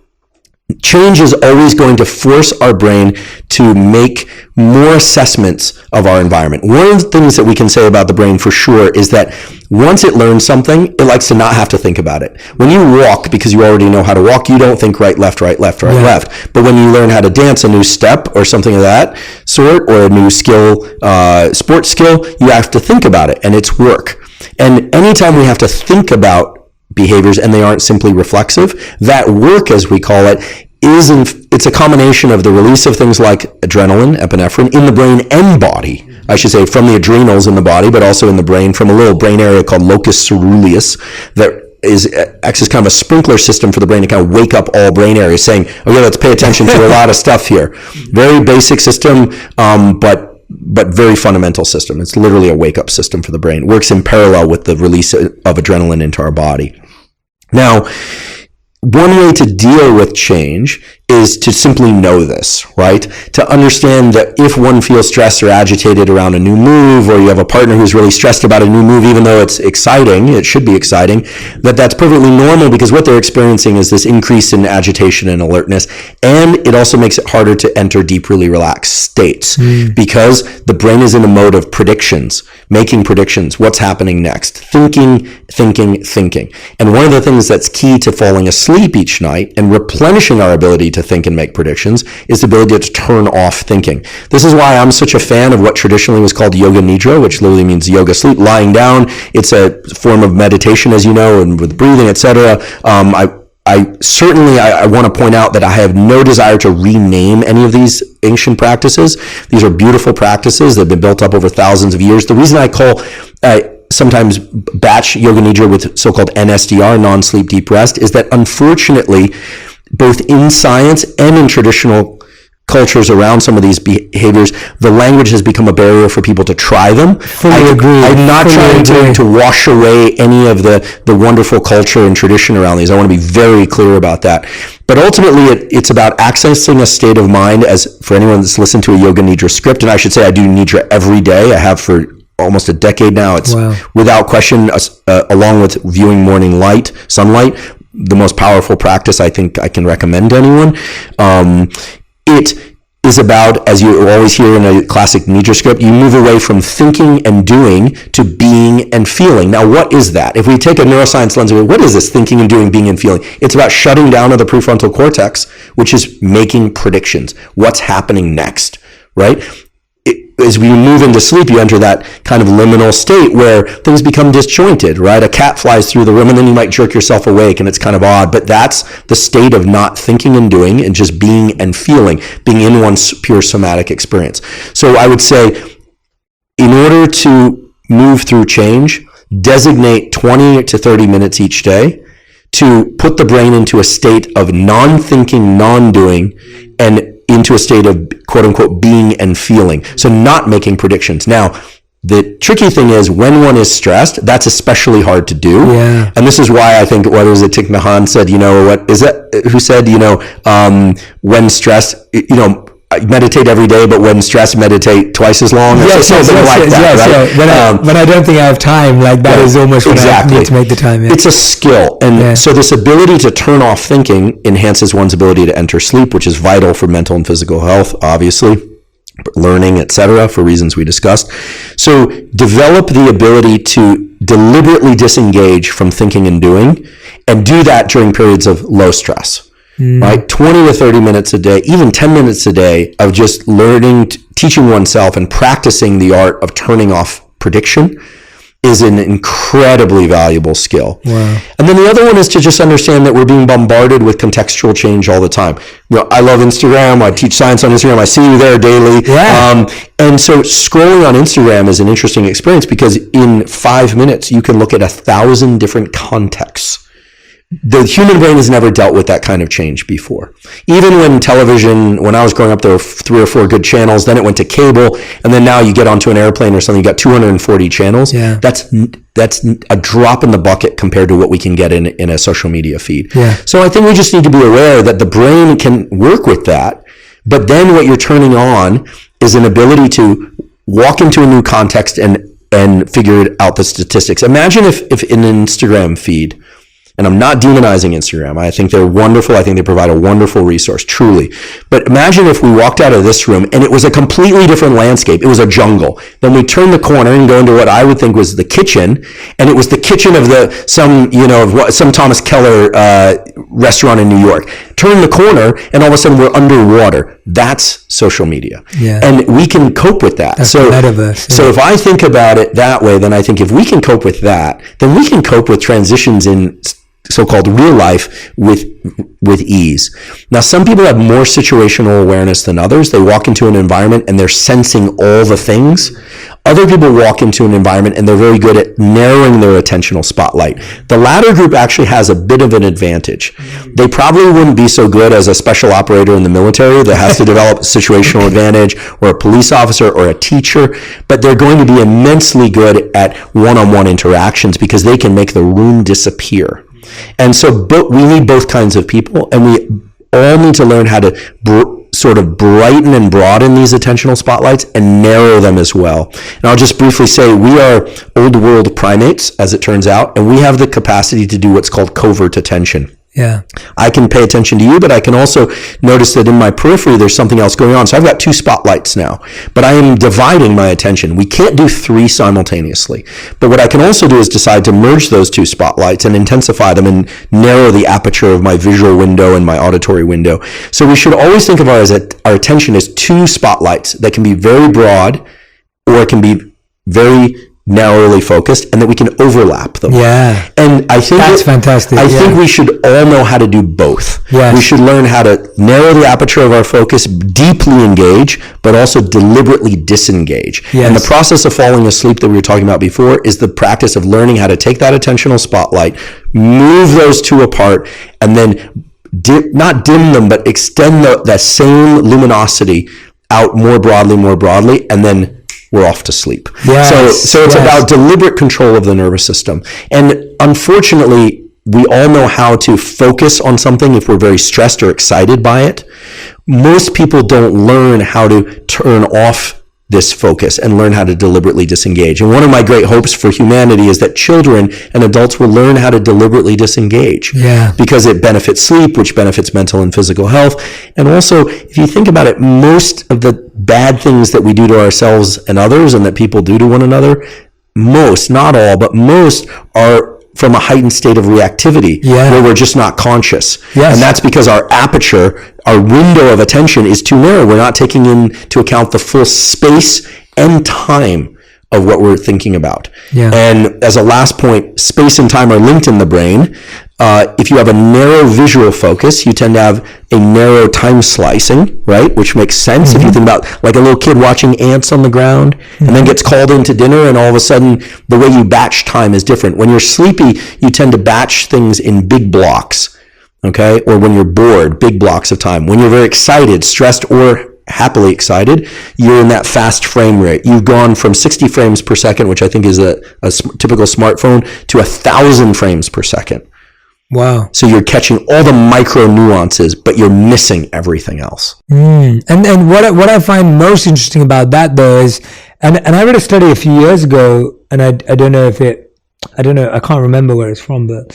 change is always going to force our brain to make more assessments of our environment. One of the things that we can say about the brain for sure is that once it learns something, it likes to not have to think about it. When you walk, because you already know how to walk, you don't think right, left, right, left, right, left. But when you learn how to dance a new step or something of that sort, or a new skill, sports skill, you have to think about it, and it's work. And anytime we have to think about behaviors and they aren't simply reflexive, that work, as we call it, it's a combination of the release of things like adrenaline, epinephrine, in the brain and body. I should say from the adrenals in the body, but also in the brain from a little brain area called locus ceruleus that acts as kind of a sprinkler system for the brain to kind of wake up all brain areas, saying, okay, let's pay attention to a lot of stuff here. Very basic system, but very fundamental system. It's literally a wake-up system for the brain. It works in parallel with the release of adrenaline into our body. Now, one way to deal with change is to simply know this, right? To understand that if one feels stressed or agitated around a new move, or you have a partner who's really stressed about a new move, even though it's exciting, it should be exciting, that's perfectly normal, because what they're experiencing is this increase in agitation and alertness. And it also makes it harder to enter deep, really relaxed states because the brain is in a mode of predictions, making predictions. What's happening next? Thinking. And one of the things that's key to falling asleep each night and replenishing our ability to think and make predictions is the ability to turn off thinking. This is why I'm such a fan of what traditionally was called yoga nidra, which literally means yoga sleep, lying down. It's a form of meditation, as you know, and with breathing, etc. I certainly want to point out that I have no desire to rename any of these ancient practices. These are beautiful practices that have been built up over thousands of years. The reason I call sometimes batch yoga nidra with so-called NSDR, non-sleep deep rest, is that unfortunately, both in science and in traditional cultures around some of these behaviors, the language has become a barrier for people to try them. I agree. I'm not trying to wash away any of the wonderful culture and tradition around these. I want to be very clear about that. But ultimately, it's about accessing a state of mind, as for anyone that's listened to a yoga nidra script, and I should say I do nidra every day. I have for almost a decade now. It's without question, along with viewing morning sunlight, the most powerful practice I think I can recommend to anyone. It is about, as you always hear in a classic nidra script, you move away from thinking and doing to being and feeling. Now, what is that? If we take a neuroscience lens, what is this thinking and doing, being and feeling? It's about shutting down of the prefrontal cortex, which is making predictions. What's happening next, right? As we move into sleep, you enter that kind of liminal state where things become disjointed, right? A cat flies through the room and then you might jerk yourself awake and it's kind of odd, but that's the state of not thinking and doing and just being and feeling, being in one's pure somatic experience. So I would say, in order to move through change, designate 20 to 30 minutes each day to put the brain into a state of non-thinking, non-doing, and into a state of quote unquote being and feeling. So not making predictions. Now, the tricky thing is when one is stressed, that's especially hard to do. Yeah. And this is why I think, what was it, Thich Nhat Hanh said, who said, when stressed, meditate every day, but when stressed, meditate twice as long. Yes, right? When I don't think I have time, like that is almost when I need to make the time. Yeah. It's a skill. And so this ability to turn off thinking enhances one's ability to enter sleep, which is vital for mental and physical health, obviously, learning, etc., for reasons we discussed. So develop the ability to deliberately disengage from thinking and doing, and do that during periods of low stress. Right? 20 to 30 minutes a day, even 10 minutes a day of just learning, teaching oneself and practicing the art of turning off prediction is an incredibly valuable skill. Wow. And then the other one is to just understand that we're being bombarded with contextual change all the time. I love Instagram. I teach science on Instagram. I see you there daily. Yeah. And so scrolling on Instagram is an interesting experience because in 5 minutes, you can look at 1,000 different contexts. The human brain has never dealt with that kind of change before. Even when I was growing up, there were 3 or 4 good channels, then it went to cable, and then now you get onto an airplane or something, you got 240 channels. Yeah. That's a drop in the bucket compared to what we can get in a social media feed. Yeah. So I think we just need to be aware that the brain can work with that, but then what you're turning on is an ability to walk into a new context and figure out the statistics. Imagine if in an Instagram feed, And I'm not demonizing Instagram. I think they're wonderful. I think they provide a wonderful resource, truly. But imagine if we walked out of this room and it was a completely different landscape. It was a jungle. Then we turn the corner and go into what I would think was the kitchen, and it was the kitchen of some Thomas Keller restaurant in New York. Turn the corner and all of a sudden we're underwater. That's social media. Yeah. And we can cope with that. That's the metaverse. Yeah. So if I think about it that way, then I think if we can cope with that, then we can cope with transitions in so-called real life with ease. Now, some people have more situational awareness than others. They walk into an environment and they're sensing all the things. Other people walk into an environment and they're very good at narrowing their attentional spotlight. The latter group actually has a bit of an advantage. They probably wouldn't be so good as a special operator in the military that has to develop situational advantage, or a police officer or a teacher, but they're going to be immensely good at one-on-one interactions because they can make the room disappear. And so we need both kinds of people, and we all need to learn how to sort of brighten and broaden these attentional spotlights and narrow them as well. And I'll just briefly say we are old world primates, as it turns out, and we have the capacity to do what's called covert attention. Yeah. I can pay attention to you, but I can also notice that in my periphery, there's something else going on. So I've got 2 spotlights now, but I am dividing my attention. We can't do 3 simultaneously. But what I can also do is decide to merge those 2 spotlights and intensify them and narrow the aperture of my visual window and my auditory window. So we should always think of our attention as 2 spotlights that can be very broad, or it can be very narrowly focused, and that we can overlap them. Yeah. And I think that's fantastic. I think we should all know how to do both. Yes. We should learn how to narrow the aperture of our focus, deeply engage, but also deliberately disengage. Yes. And the process of falling asleep that we were talking about before is the practice of learning how to take that attentional spotlight, move those 2 apart, and then not dim them, but extend that same luminosity out more broadly, and then we're off to sleep. Yes, so it's about deliberate control of the nervous system. And unfortunately, we all know how to focus on something if we're very stressed or excited by it. Most people don't learn how to turn off this focus and learn how to deliberately disengage. And one of my great hopes for humanity is that children and adults will learn how to deliberately disengage. Yeah. Because it benefits sleep, which benefits mental and physical health. And also, if you think about it, most of the bad things that we do to ourselves and others, and that people do to one another, most, not all, but most, are from a heightened state of reactivity, where we're just not conscious. Yes. And that's because our aperture, our window of attention is too narrow. We're not taking into account the full space and time of what we're thinking about. Yeah. And as a last point, space and time are linked in the brain. If you have a narrow visual focus, you tend to have a narrow time slicing, right? Which makes sense. Mm-hmm. If you think about like a little kid watching ants on the ground, mm-hmm. and then gets called into dinner, and all of a sudden the way you batch time is different. When you're sleepy, you tend to batch things in big blocks, okay? Or when you're bored, big blocks of time. When you're very excited, stressed, or happily excited, you're in that fast frame rate. You've gone from 60 frames per second, which I think is a typical smartphone, to 1,000 frames per second. Wow. So you're catching all the micro nuances, but you're missing everything else. And what I find most interesting about that, though, is, and I read a study a few years ago, and I don't know, I can't remember where it's from, but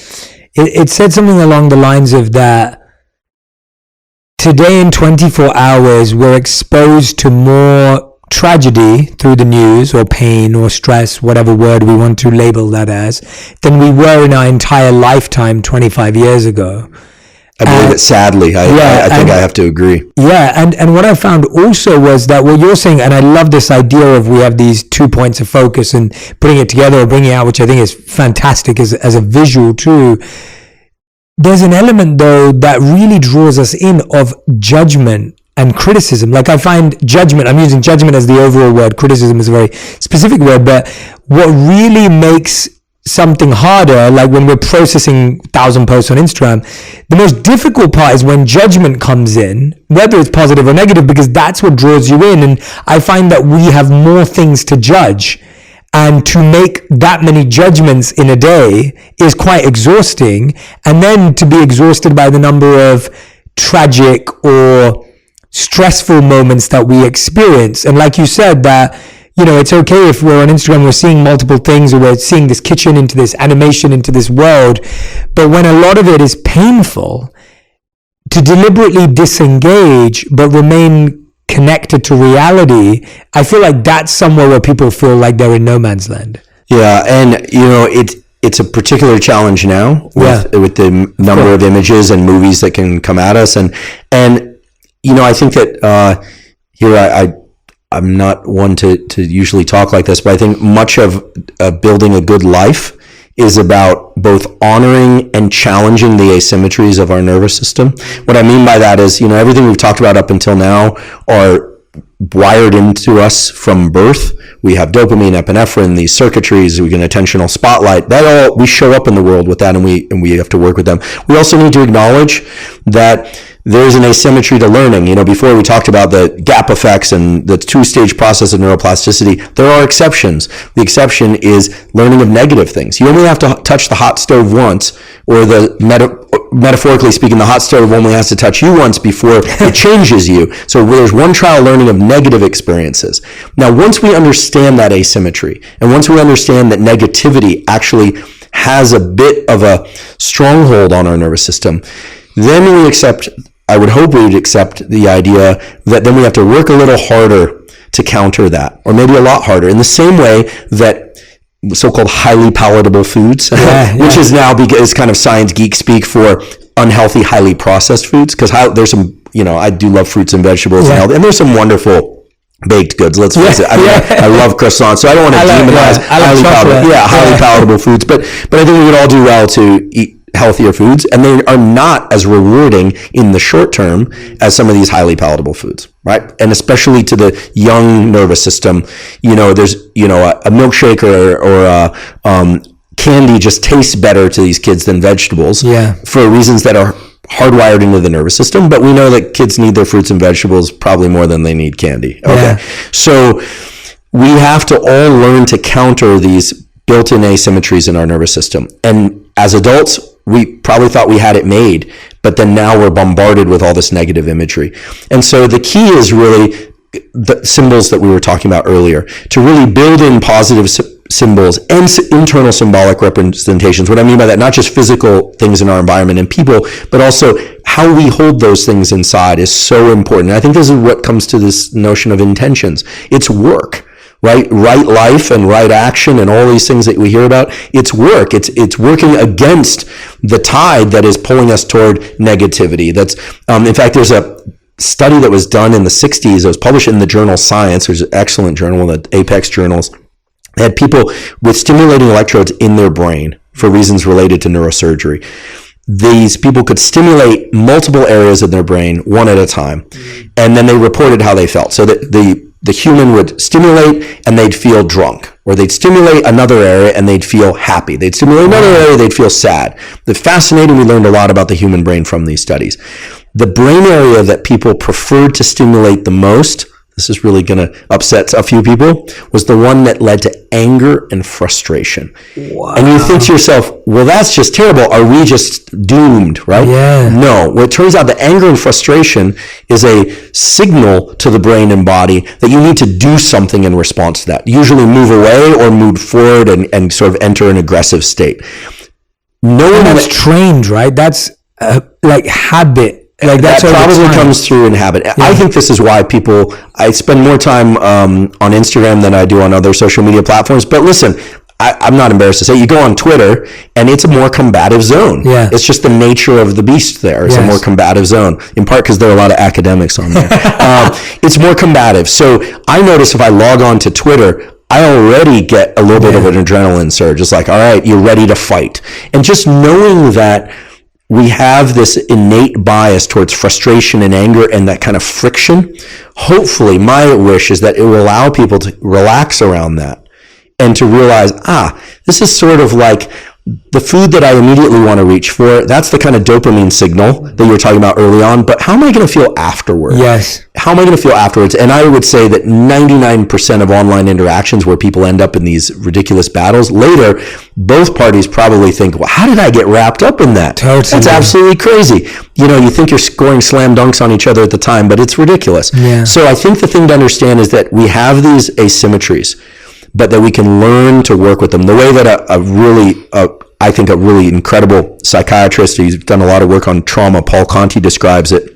it said something along the lines of that today in 24 hours, we're exposed to more tragedy through the news, or pain, or stress, whatever word we want to label that as, than we were in our entire lifetime 25 years ago. I believe it, sadly. I think I have to agree. Yeah, and what I found also was that what you're saying, and I love this idea of we have these 2 points of focus and putting it together or bringing it out, which I think is fantastic as a visual too. There's an element, though, that really draws us in of judgment and criticism. Like, I find judgment, I'm using judgment as the overall word, criticism is a very specific word, but what really makes something harder, like when we're processing 1,000 posts on Instagram, the most difficult part is when judgment comes in, whether it's positive or negative, because that's what draws you in. And I find that we have more things to judge. And to make that many judgments in a day is quite exhausting. And then to be exhausted by the number of tragic or stressful moments that we experience. And like you said, that it's okay if we're on Instagram, we're seeing multiple things, or we're seeing this kitchen into this animation into this world. But when a lot of it is painful, to deliberately disengage but remain connected to reality, I feel like that's somewhere where people feel like they're in no man's land. Yeah, and it's a particular challenge now with the number of images and movies that can come at us, and I think that here I'm not one to usually talk like this, but I think much of building a good life is about both honoring and challenging the asymmetries of our nervous system. What I mean by that is, everything we've talked about up until now are wired into us from birth. We have dopamine, epinephrine, these circuitries, we get an attentional spotlight. We show up in the world with that, and we have to work with them. We also need to acknowledge that there's an asymmetry to learning. Before we talked about the gap effects and the two-stage process of neuroplasticity, there are exceptions. The exception is learning of negative things. You only have to touch the hot stove once, or metaphorically speaking, the hot stove only has to touch you once before it changes you. So there's one trial learning of negative experiences. Now, once we understand that asymmetry, and once we understand that negativity actually has a bit of a stronghold on our nervous system, then I would hope we would accept the idea that then we have to work a little harder to counter that, or maybe a lot harder, in the same way that so-called highly palatable foods, which is now is kind of science geek speak for unhealthy, highly processed foods, because there's some, I do love fruits and vegetables, and there's some wonderful baked goods, let's face it. I love croissants, so I don't want to demonize highly palatable foods, but I think we would all do well to eat healthier foods, and they are not as rewarding in the short term as some of these highly palatable foods, right? And especially to the young nervous system, there's a milkshake or candy just tastes better to these kids than vegetables, for reasons that are hardwired into the nervous system. But we know that kids need their fruits and vegetables probably more than they need candy. Okay, so we have to all learn to counter these built-in asymmetries in our nervous system. And as adults, we probably thought we had it made, but then now we're bombarded with all this negative imagery. And so the key is really the symbols that we were talking about earlier, to really build in positive symbols and internal symbolic representations. What I mean by that, not just physical things in our environment and people, but also how we hold those things inside is so important. And I think this is what comes to this notion of intentions. It's work. Right life and right action and all these things that we hear about, it's work. It's working against the tide that is pulling us toward negativity. That's in fact, there's a study that was done in the 60s. It was published in the journal Science. There's an excellent journal, the Apex journals. They had people with stimulating electrodes in their brain for reasons related to neurosurgery. These people could stimulate multiple areas of their brain one at a time, and then they reported how they felt. So that the human would stimulate and they'd feel drunk, or they'd stimulate another area and they'd feel happy. They'd stimulate another area, they'd feel sad. It's fascinating. We learned a lot about the human brain from these studies. The brain area that people preferred to stimulate the most, this is really going to upset a few people, was the one that led to anger and frustration. Wow. And you think to yourself, well, that's just terrible. Are we just doomed, right? Yeah. No. Well, it turns out that anger and frustration is a signal to the brain and body that you need to do something in response to that. Usually move away or move forward and sort of enter an aggressive state. That's trained, right? That's like habit. Like that probably comes through in habit. Yeah. I think this is why I spend more time on Instagram than I do on other social media platforms. But listen, I'm not embarrassed to say, you go on Twitter and it's a more combative zone. Yeah. It's just the nature of the beast there. It's a more combative zone, in part because there are a lot of academics on there. It's more combative. So I notice if I log on to Twitter, I already get a little bit of an adrenaline surge. It's like, all right, you're ready to fight. And just knowing that we have this innate bias towards frustration and anger and that kind of friction, hopefully my wish is that it will allow people to relax around that and to realize, this is sort of like the food that I immediately want to reach for, that's the kind of dopamine signal that you were talking about early on. But how am I going to feel afterward? Yes. How am I going to feel afterwards? And I would say that 99% of online interactions where people end up in these ridiculous battles, later, both parties probably think, well, how did I get wrapped up in that? Totally. That's absolutely crazy. You think you're scoring slam dunks on each other at the time, but it's ridiculous. Yeah. So I think the thing to understand is that we have these asymmetries, but that we can learn to work with them. The way that I think a really incredible psychiatrist, he's done a lot of work on trauma, Paul Conti, describes it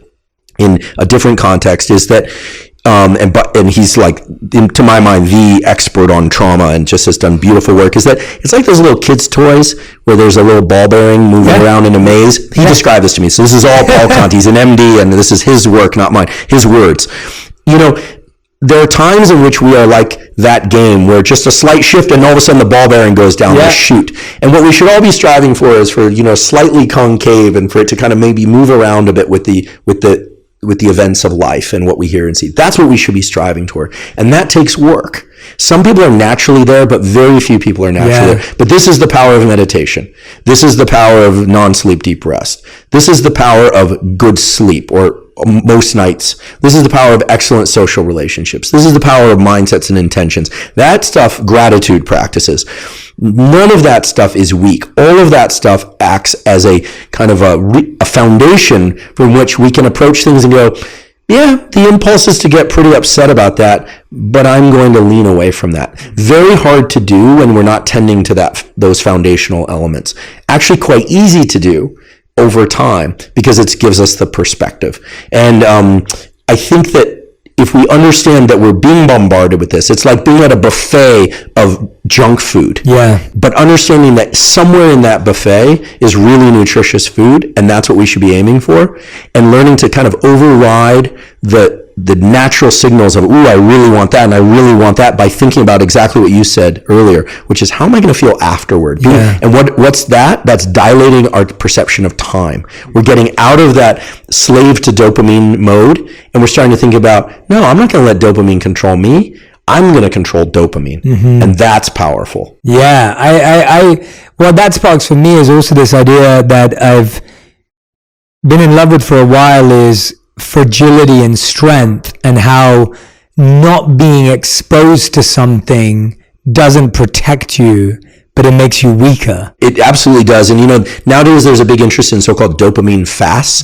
in a different context, is that, and he's like, to my mind, the expert on trauma and just has done beautiful work, is that it's like those little kids' toys where there's a little ball bearing moving around in a maze. He described this to me. So this is all Paul Conti. He's an MD, and this is his work, not mine, his words. There are times in which we are like that game where just a slight shift and all of a sudden the ball bearing goes down the chute. And what we should all be striving for is for, slightly concave and for it to kind of maybe move around a bit with the events of life and what we hear and see. That's what we should be striving toward. And that takes work. Some people are naturally there, but very few people are naturally there. But this is the power of meditation. This is the power of non-sleep deep rest. This is the power of good sleep, or most nights. This is the power of excellent social relationships. This is the power of mindsets and intentions. That stuff, gratitude practices. None of that stuff is weak. All of that stuff acts as a kind of a foundation from which we can approach things and go, yeah, the impulse is to get pretty upset about that, but I'm going to lean away from that. Very hard to do when we're not tending to those foundational elements. Actually quite easy to do over time because it gives us the perspective. And I think that if we understand that we're being bombarded with this, it's like being at a buffet of junk food. Yeah. But understanding that somewhere in that buffet is really nutritious food, and that's what we should be aiming for, and learning to kind of override the natural signals of, ooh, I really want that, and I really want that, by thinking about exactly what you said earlier, which is, how am I going to feel afterward? Yeah. And what's that? That's dilating our perception of time. We're getting out of that slave to dopamine mode, and we're starting to think about, no, I'm not going to let dopamine control me. I'm going to control dopamine. Mm-hmm. And that's powerful. Yeah. What that sparks for me is also this idea that I've been in love with for a while, is fragility and strength, and how not being exposed to something doesn't protect you, but it makes you weaker. It absolutely does. And nowadays there's a big interest in so-called dopamine fasts.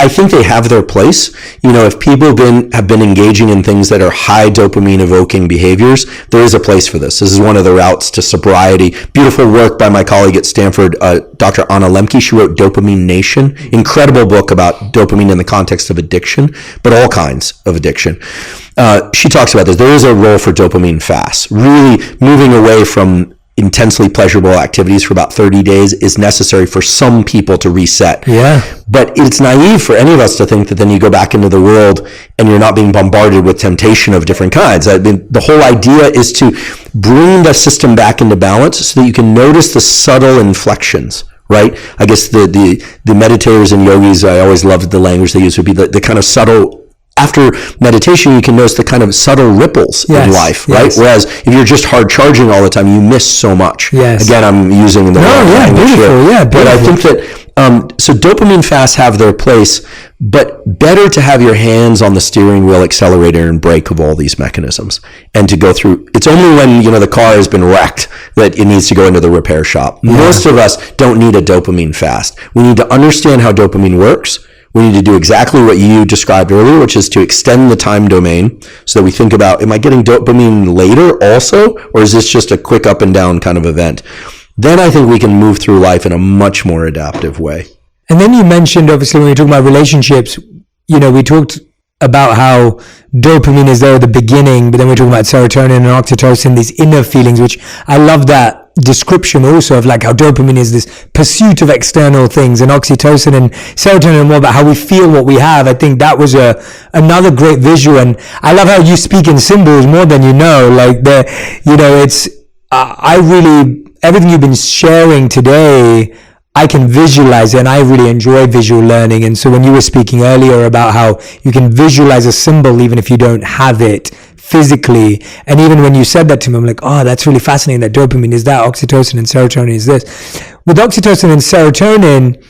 I think they have their place. If people have been engaging in things that are high dopamine evoking behaviors, there is a place for this. This is one of the routes to sobriety. Beautiful work by my colleague at Stanford, Dr. Anna Lemke. She wrote Dopamine Nation. Incredible book about dopamine in the context of addiction, but all kinds of addiction. She talks about this. There is a role for dopamine fasts. Really moving away from intensely pleasurable activities for about 30 days is necessary for some people to reset. Yeah. But it's naive for any of us to think that then you go back into the world and you're not being bombarded with temptation of different kinds. I mean, the whole idea is to bring the system back into balance so that you can notice the subtle inflections, right? I guess the meditators and yogis, I always loved the language they use, would be the kind of subtle. After meditation, you can notice the kind of subtle ripples in life, right? Yes. Whereas if you're just hard charging all the time, you miss so much. Yes. Again, I'm using the wrong language here. Yeah, but I think that, so dopamine fasts have their place, but better to have your hands on the steering wheel, accelerator, and brake of all these mechanisms, and to go through. It's only when, the car has been wrecked that it needs to go into the repair shop. Yeah. Most of us don't need a dopamine fast. We need to understand how dopamine works. We need to do exactly what you described earlier, which is to extend the time domain so that we think about, am I getting dopamine later also, or is this just a quick up and down kind of event? Then I think we can move through life in a much more adaptive way. And then you mentioned, obviously, when we talk about relationships, we talked about how dopamine is there at the beginning, but then we're talking about serotonin and oxytocin, these inner feelings, which I love that description also of like how dopamine is this pursuit of external things, and oxytocin and serotonin are more about how we feel what we have. I think that was another great visual, and I love how you speak in symbols more than like it's I really, everything you've been sharing today, I can visualize it, and I really enjoy visual learning. And so when you were speaking earlier about how you can visualize a symbol even if you don't have it physically, and even when you said that to me, I'm like, oh, that's really fascinating, that dopamine is that, oxytocin and serotonin is this. With oxytocin and serotonin,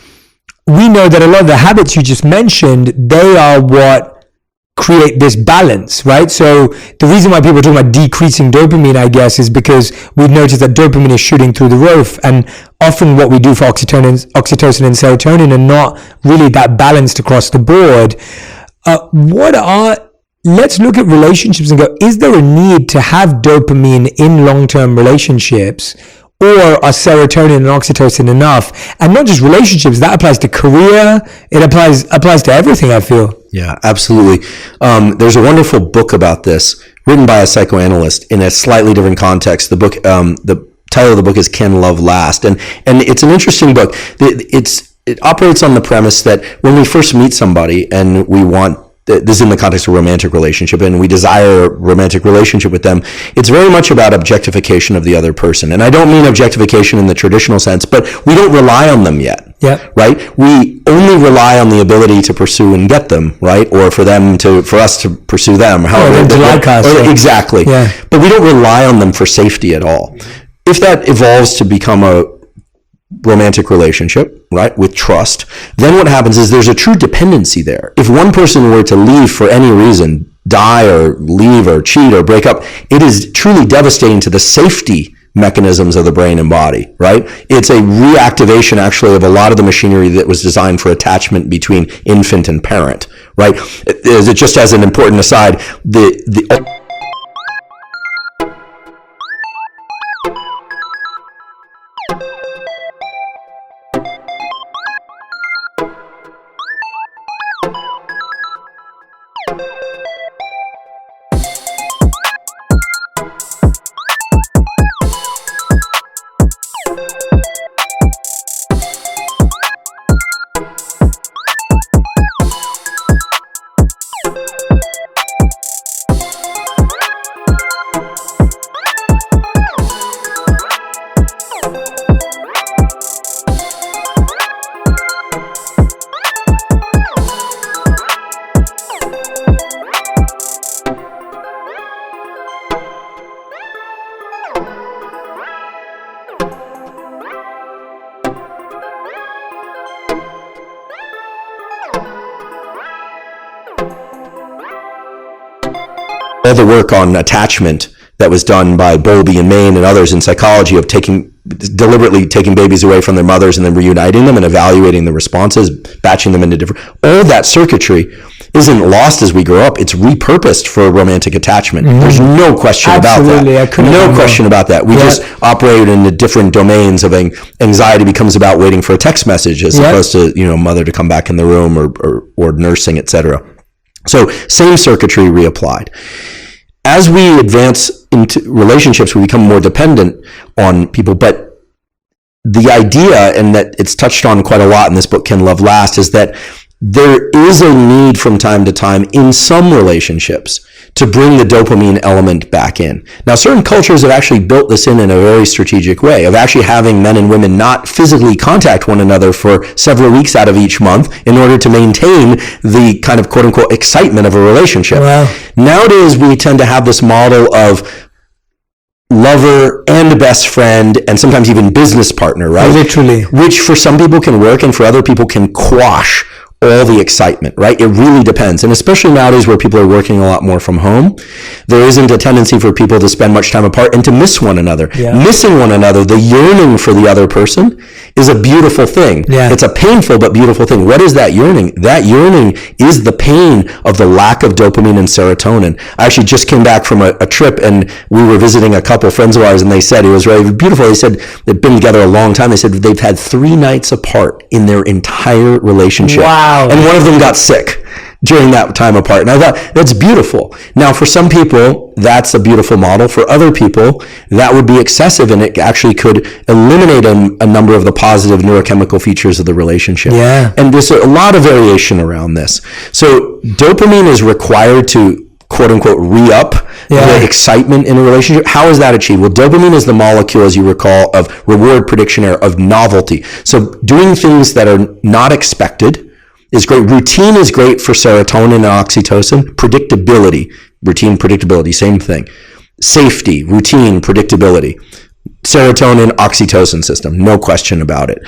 we know that a lot of the habits you just mentioned, they are what create this balance, right? So the reason why people are talking about decreasing dopamine, I guess, is because we've noticed that dopamine is shooting through the roof, and often what we do for oxytocin and serotonin are not really that balanced across the board. Let's look at relationships and go, is there a need to have dopamine in long-term relationships, or are serotonin and oxytocin enough? And not just relationships, that applies to career, it applies to everything, I feel. Yeah, absolutely. There's a wonderful book about this written by a psychoanalyst in a slightly different context. The book, the title of the book is Can Love Last? And it's an interesting book. It operates on the premise that when we first meet somebody and we want, this is in the context of a romantic relationship, and we desire a romantic relationship with them, it's very much about objectification of the other person. And I don't mean objectification in the traditional sense, but we don't rely on them yet. Yeah. Right? We only rely on the ability to pursue and get them, right? Or for us to pursue them. However, exactly. Yeah. But we don't rely on them for safety at all. If that evolves to become a romantic relationship, right, with trust, then what happens is there's a true dependency there. If one person were to leave for any reason, die or leave or cheat or break up, it is truly devastating to the safety mechanisms of the brain and body, right? It's a reactivation actually of a lot of the machinery that was designed for attachment between infant and parent, right? Just as an important aside, the all the work on attachment that was done by Bowlby and Main and others in psychology of deliberately taking babies away from their mothers and then reuniting them and evaluating the responses, batching them into different, all that circuitry isn't lost as we grow up. It's repurposed for romantic attachment. Mm-hmm. There's no question about that. No question about that. We just operate in the different domains of anxiety becomes about waiting for a text message as opposed to, mother to come back in the room or nursing, etc. So same circuitry reapplied. As we advance into relationships, we become more dependent on people. But the idea, and that it's touched on quite a lot in this book, Can Love Last, is that there is a need from time to time in some relationships to bring the dopamine element back in. Now, certain cultures have actually built this in a very strategic way of actually having men and women not physically contact one another for several weeks out of each month in order to maintain the kind of quote-unquote excitement of a relationship. Wow. Nowadays, we tend to have this model of lover and best friend and sometimes even business partner, right? Literally. Which for some people can work and for other people can quash all the excitement, right? It really depends. And especially nowadays where people are working a lot more from home, there isn't a tendency for people to spend much time apart and to miss one another. Yeah. Missing one another, the yearning for the other person is a beautiful thing. Yeah. It's a painful but beautiful thing. What is that yearning? That yearning is the pain of the lack of dopamine and serotonin. I actually just came back from a trip and we were visiting a couple friends of ours and they said, it was really beautiful. They said they've been together a long time. They said they've had 3 nights apart in their entire relationship. Wow. And one of them got sick during that time apart. And I thought, that's beautiful. Now, for some people, that's a beautiful model. For other people, that would be excessive, and it actually could eliminate a number of the positive neurochemical features of the relationship. Yeah. And there's a lot of variation around this. So dopamine is required to quote unquote re-up the excitement in a relationship. How is that achieved? Well, dopamine is the molecule, as you recall, of reward prediction error, of novelty. So doing things that are not expected is great. Routine is great for serotonin and oxytocin. Predictability, routine, predictability, same thing. Safety, routine, predictability. Serotonin, oxytocin system, no question about it.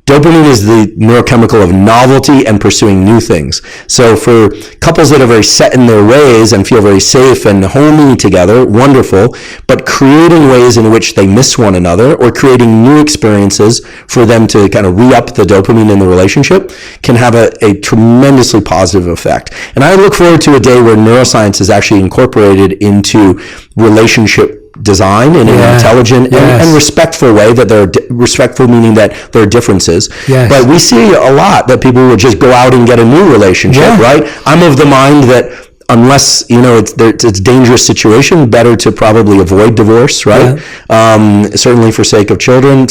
Dopamine is the neurochemical of novelty and pursuing new things. So for couples that are very set in their ways and feel very safe and homey together, wonderful, but creating ways in which they miss one another or creating new experiences for them to kind of re-up the dopamine in the relationship can have a tremendously positive effect. And I look forward to a day where neuroscience is actually incorporated into relationship design in an intelligent and respectful way, that they're respectful, meaning that there are differences. But we see a lot that people will just go out and get a new relationship, right? I'm of the mind that unless, it's a dangerous situation, better to probably avoid divorce, right? Certainly for sake of children.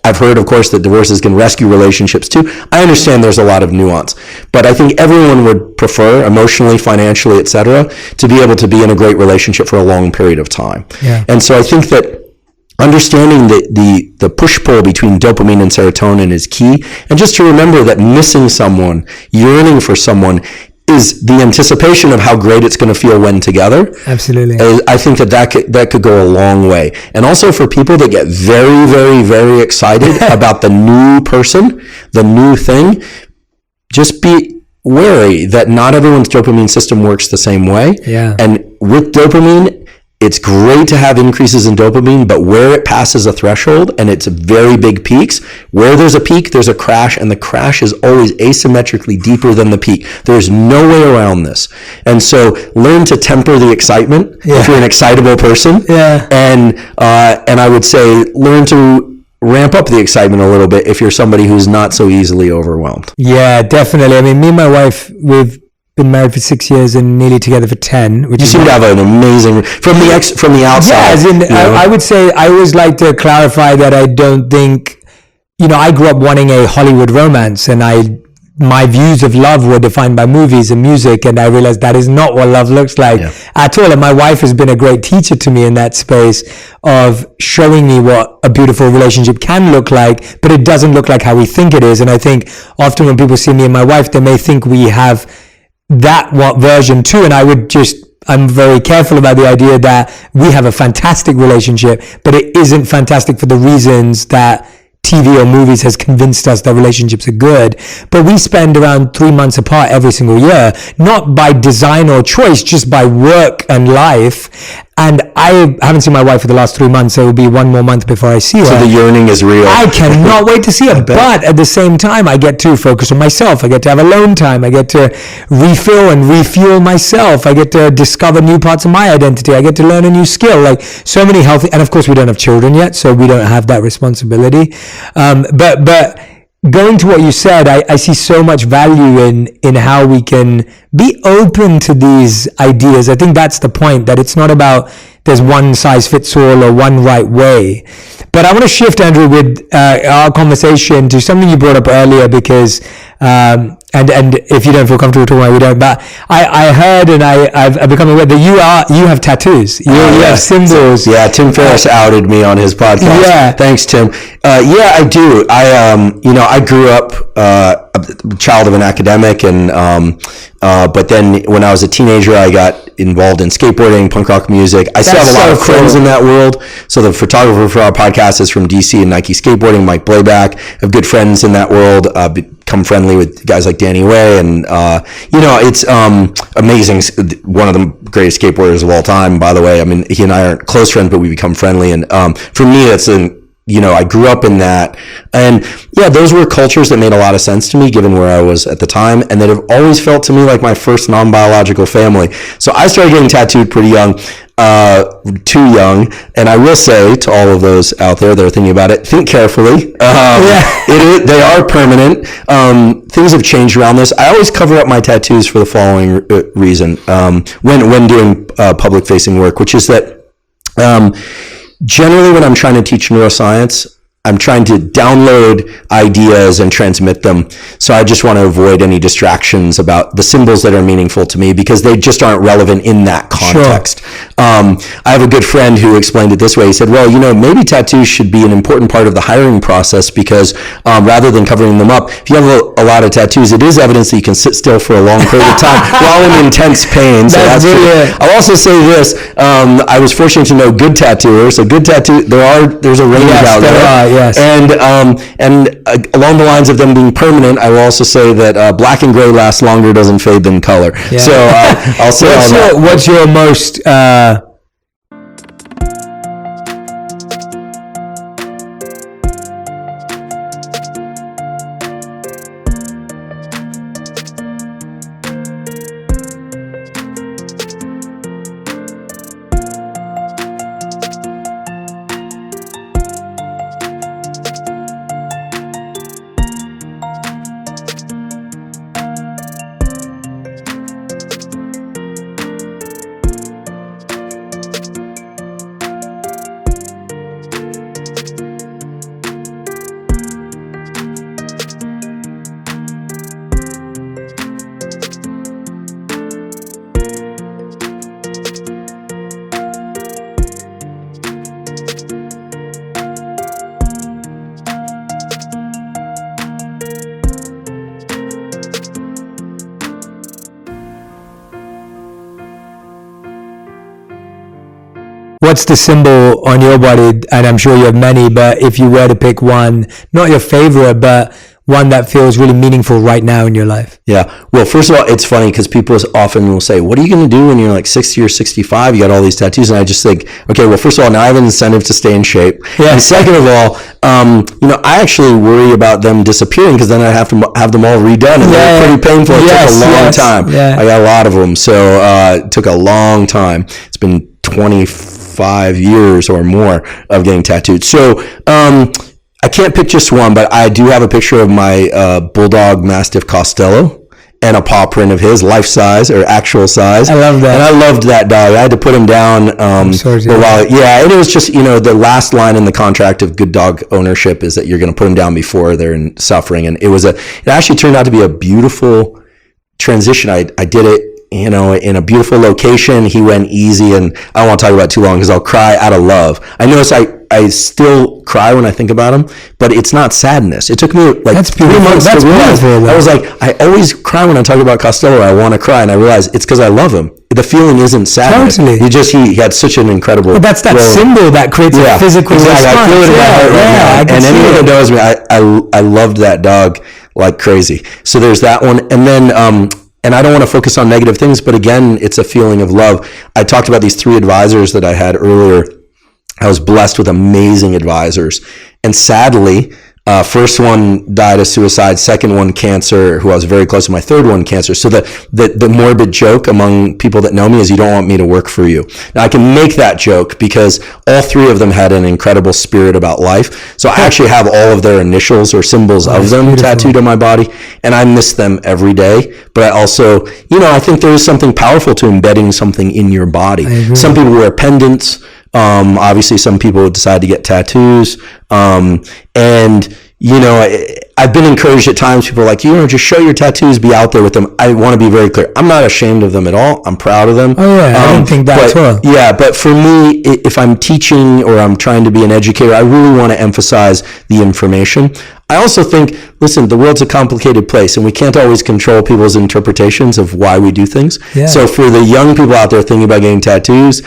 I've heard, of course, that divorces can rescue relationships too. I understand there's a lot of nuance, but I think everyone would prefer, emotionally, financially, etc., to be able to be in a great relationship for a long period of time. And so I think that understanding the push-pull between dopamine and serotonin is key. And just to remember that missing someone, yearning for someone, is the anticipation of how great it's going to feel when together. Absolutely. I think that could go a long way. And also for people that get very, very, very excited about the new person, the new thing, just be wary that not everyone's dopamine system works the same way. And with dopamine, it's great to have increases in dopamine, but where it passes a threshold and it's very big peaks, where there's a peak, there's a crash, and the crash is always asymmetrically deeper than the peak. There's no way around this. And so learn to temper the excitement if you're an excitable person. And I would say learn to ramp up the excitement a little bit if you're somebody who's not so easily overwhelmed. Yeah, definitely. I mean, me and my wife, we've been married for 6 years and nearly together for 10. Which you seem to have an amazing from the outside. I would say I always like to clarify that I don't think, I grew up wanting a Hollywood romance, and my views of love were defined by movies and music, and I realized that is not what love looks like at all. And my wife has been a great teacher to me in that space of showing me what a beautiful relationship can look like, but it doesn't look like how we think it is. And I think often when people see me and my wife, they may think we have that version too, and I'm very careful about the idea that we have a fantastic relationship, but it isn't fantastic for the reasons that TV or movies has convinced us that relationships are good. But we spend around 3 months apart every single year, not by design or choice, just by work and life. And I haven't seen my wife for the last 3 months, so it will be one more month before I see her. So the yearning is real. I cannot wait to see her. But at the same time, I get to focus on myself. I get to have alone time. I get to refill and refuel myself. I get to discover new parts of my identity. I get to learn a new skill. Like so many healthy, and of course we don't have children yet, so we don't have that responsibility. But going to what you said, I see so much value in how we can be open to these ideas. I think that's the point, that it's not about there's one size fits all or one right way. But I want to shift, Andrew, with our conversation to something you brought up earlier, because and if you don't feel comfortable talking about it, we don't. But I heard, and I've become aware that you have tattoos. You have symbols. Yeah, Tim Ferriss outed me on his podcast. Yeah, thanks, Tim. Yeah, I do. I grew up a child of an academic, and but then when I was a teenager, I got involved in skateboarding, punk rock music. I still have a lot of friends in that world. So the photographer for our podcast is from DC and Nike Skateboarding, Mike Blayback. I have good friends in that world. Become friendly with guys like Danny Way, and it's amazing. One of the greatest skateboarders of all time, by the way. I mean, he and I aren't close friends, but we become friendly. And for me, it's I grew up in that, and yeah, those were cultures that made a lot of sense to me given where I was at the time, and that have always felt to me like my first non-biological family. So I started getting tattooed pretty young, too young, and I will say to all of those out there that are thinking about it, think carefully. They are permanent. Things have changed around this. I always cover up my tattoos for the following reason when doing public-facing work, which is that generally when I'm trying to teach neuroscience, I'm trying to download ideas and transmit them. So I just want to avoid any distractions about the symbols that are meaningful to me because they just aren't relevant in that context. Sure. I have a good friend who explained it this way. He said, well, maybe tattoos should be an important part of the hiring process because rather than covering them up, if you have a lot of tattoos, it is evidence that you can sit still for a long period of time while in intense pain. So that's brilliant. I'll also say this. I was fortunate to know good tattooers. A good tattoo, there's a range out there. Yes. And along the lines of them being permanent, I will also say that black and gray lasts longer, doesn't fade than color. Yeah. So I'll say what's your most what's the symbol on your body? And I'm sure you have many, but if you were to pick one, not your favorite, but one that feels really meaningful right now in your life. Yeah. Well, first of all, it's funny because people often will say, what are you going to do when you're like 60 or 65? You got all these tattoos. And I just think, okay, well, first of all, now I have an incentive to stay in shape. Yeah. And second of all, I actually worry about them disappearing because then I have to have them all redone. And they're pretty painful. It took a long time. Yeah. I got a lot of them. So it took a long time. It's been 25 years or more of getting tattooed. So, I can't pick just one, but I do have a picture of my Bulldog Mastiff Costello and a paw print of his, life size or actual size. I love that. And I loved that dog. I had to put him down. And it was just, the last line in the contract of good dog ownership is that you're going to put him down before they're in suffering. And it actually turned out to be a beautiful transition. I did it, in a beautiful location. He went easy, and I don't want to talk about it too long because I'll cry out of love. I notice I still cry when I think about him, but it's not sadness. It took me like 3 months to realize. I was like, I always cry when I talk about Costello. I want to cry, and I realize it's because I love him. The feeling isn't sadness. Totally. He had such an incredible. Well, that's that symbol that creates a physical response. I feel it in my heart right now. And anyone that knows me, I loved that dog like crazy. So there's that one, and then. And I don't want to focus on negative things, but again, it's a feeling of love. I talked about these 3 advisors that I had earlier. I was blessed with amazing advisors. And sadly, first one died of suicide, second one cancer, who I was very close to, my third one cancer. So the morbid joke among people that know me is you don't want me to work for you. Now I can make that joke because all 3 of them had an incredible spirit about life. So I actually have all of their initials or symbols of them tattooed on my body, and I miss them every day. But I also, I think there is something powerful to embedding something in your body. Some people wear pendants. Obviously some people decide to get tattoos. I've been encouraged at times. People are like, just show your tattoos, be out there with them. I want to be very clear. I'm not ashamed of them at all. I'm proud of them. Oh yeah, I don't think that at all. Yeah, but for me, if I'm teaching or I'm trying to be an educator, I really want to emphasize the information. I also think, listen, the world's a complicated place, and we can't always control people's interpretations of why we do things. Yeah. So for the young people out there thinking about getting tattoos,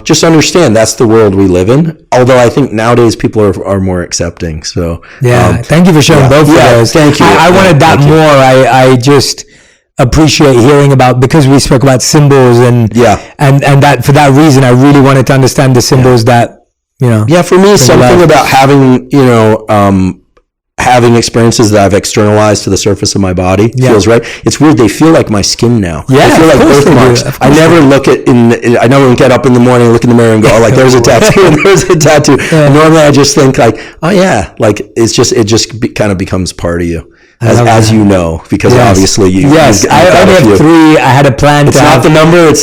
just understand that's the world we live in. Although I think nowadays people are more accepting. So thank you for showing both of those. Thank you. I wanted that more. I just appreciate hearing about, because we spoke about symbols and that for that reason I really wanted to understand the symbols that for me, something about having experiences that I've externalized to the surface of my body feels right. It's weird. They feel like my skin now. Yeah, they feel like birthmarks. I never get up in the morning, look in the mirror and go, oh, like there's a tattoo and there's a tattoo. Yeah. Normally I just think like, oh yeah, like it just kind of becomes part of you. As you know, because obviously you. Yes, I only have 3. I had a plan. It's not the number. I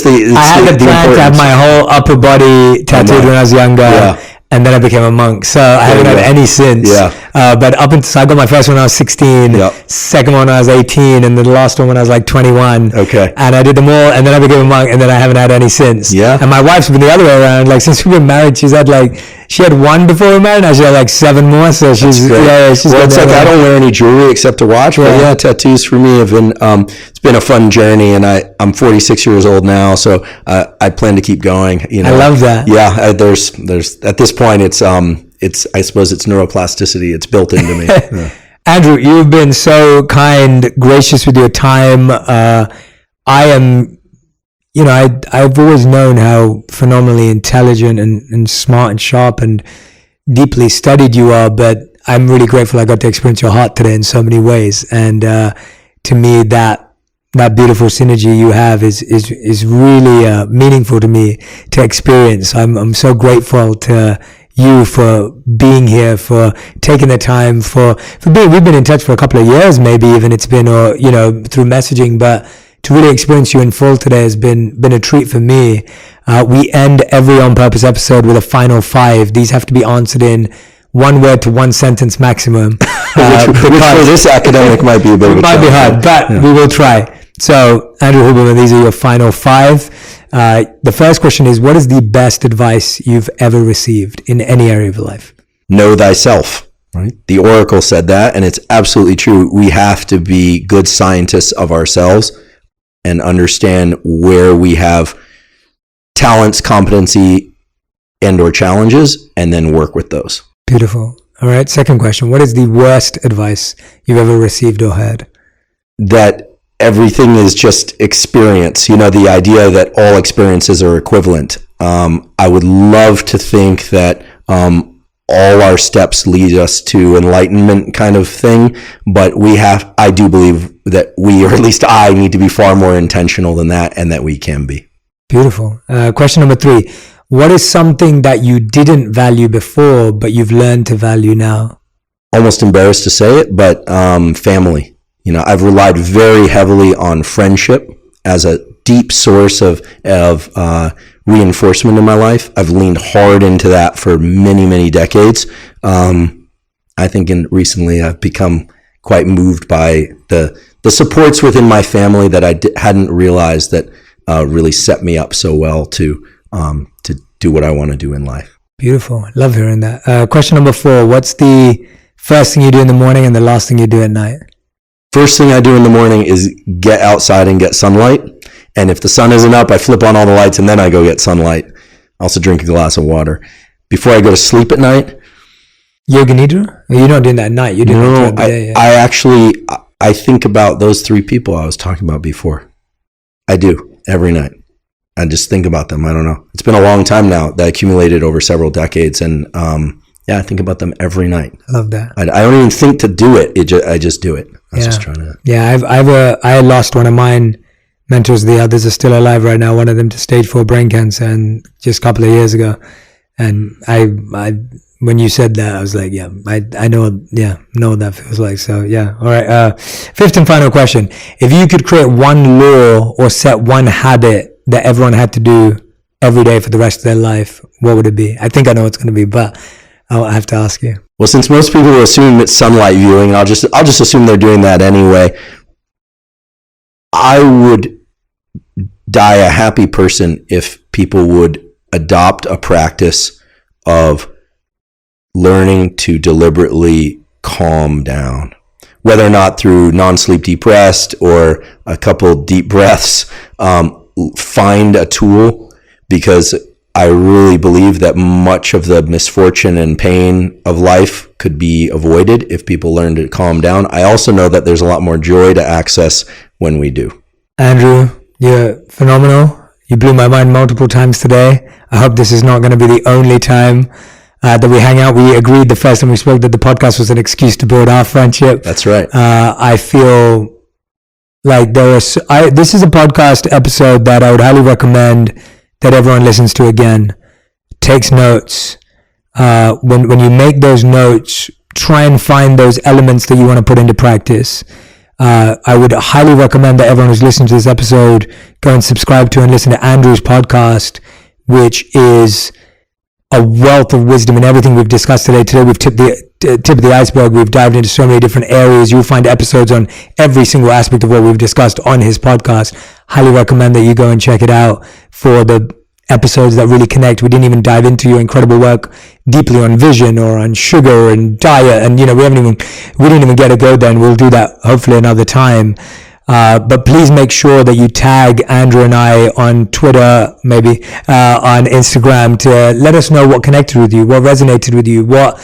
had a plan to have my whole upper body tattooed when I was younger. Yeah. and then I became a monk. So I haven't had any since. Yeah. But so I got my first one when I was 16, second one when I was 18, and then the last one when I was like 21. Okay. And I did them all, and then I became a monk, and then I haven't had any since. Yeah. And my wife's been the other way around. Like, since we've been married, she had one before we were married, now she had like 7 more. So she's, she's well, it's like I don't wear any jewelry except to watch. But tattoos for me have been, it's been a fun journey, and I'm 46 years old now, so I plan to keep going. You know, I love that. Yeah. There's at this point, it's I suppose it's neuroplasticity. It's built into me. Yeah. Andrew, you've been so kind, gracious with your time. I've always known how phenomenally intelligent and smart and sharp and deeply studied you are, but I'm really grateful I got to experience your heart today in so many ways. And to me, that beautiful synergy you have is really meaningful to me to experience. I'm so grateful to you for being here, for taking the time, for being. We've been in touch for a couple of years, maybe even it's been, or through messaging, but to really experience you in full today has been a treat for me. We end every On Purpose episode with a final 5. These have to be answered in 1 word to 1 sentence maximum. Which for this academic might be a bit of a challenge. Might be hard, but we will try. So, Andrew Huberman, these are your final 5. The first question is, what is the best advice you've ever received in any area of your life? Know thyself. Right. The Oracle said that, and it's absolutely true. We have to be good scientists of ourselves and understand where we have talents, competency, and or challenges, and then work with those. Beautiful. All right. Second question. What is the worst advice you've ever received or heard? That everything is just experience. The idea that all experiences are equivalent. I would love to think that all our steps lead us to enlightenment kind of thing, but I do believe that we, or at least I, need to be far more intentional than that, and that we can be. Beautiful. Question number 3. What is something that you didn't value before, but you've learned to value now? Almost embarrassed to say it, but family. I've relied very heavily on friendship as a deep source of reinforcement in my life. I've leaned hard into that for many, many decades. I think recently I've become quite moved by the supports within my family that I hadn't realized that really set me up so well to do what I want to do in life. Beautiful. Love hearing that. Question number 4. What's the first thing you do in the morning and the last thing you do at night? First thing I do in the morning is get outside and get sunlight. And if the sun isn't up, I flip on all the lights and then I go get sunlight. I also drink a glass of water. Before I go to sleep at night. Yoga Nidra? You're not doing that at night. You're doing that throughout the day. Yeah. I think about those 3 people I was talking about before. I do every night. I just think about them. I don't know. It's been a long time now that accumulated over several decades. And I think about them every night. I love that. I don't even think to do it. I just do it. I was just trying to. Yeah, I lost one of mine mentors. The others are still alive right now. One of them to stage 4 brain cancer, and just a couple of years ago. And I when you said that, I was like, I know what that feels like. So yeah. All right. 5th and final question. If you could create one law or set one habit that everyone had to do every day for the rest of their life, what would it be? I think I know what it's going to be, but I'll have to ask you. Well, since most people assume it's sunlight viewing, I'll just assume they're doing that anyway. I would die a happy person if people would adopt a practice of learning to deliberately calm down, whether or not through non-sleep deep rest or a couple deep breaths. Find a tool, because I really believe that much of the misfortune and pain of life could be avoided if people learn to calm down. I also know that there's a lot more joy to access when we do. Andrew, you're phenomenal. You blew my mind multiple times today. I hope this is not going to be the only time that we hang out. We agreed the first time we spoke that the podcast was an excuse to build our friendship. That's right. I feel like this is a podcast episode that I would highly recommend that everyone listens to again, takes notes. When you make those notes, try and find those elements that you want to put into practice. I would highly recommend that everyone who's listening to this episode go and subscribe to and listen to Andrew's podcast, which is a wealth of wisdom in everything we've discussed today. Today we've tipped the tip of the iceberg. We've dived into so many different areas. You'll find episodes on every single aspect of what we've discussed on his podcast. Highly recommend that you go and check it out for the episodes that really connect. We didn't even dive into your incredible work deeply on vision or on sugar and diet, and we didn't even get to go there, and we'll do that hopefully another time. But please make sure that you tag Andrew and I on Twitter, maybe on Instagram, to let us know what connected with you, what resonated with you, what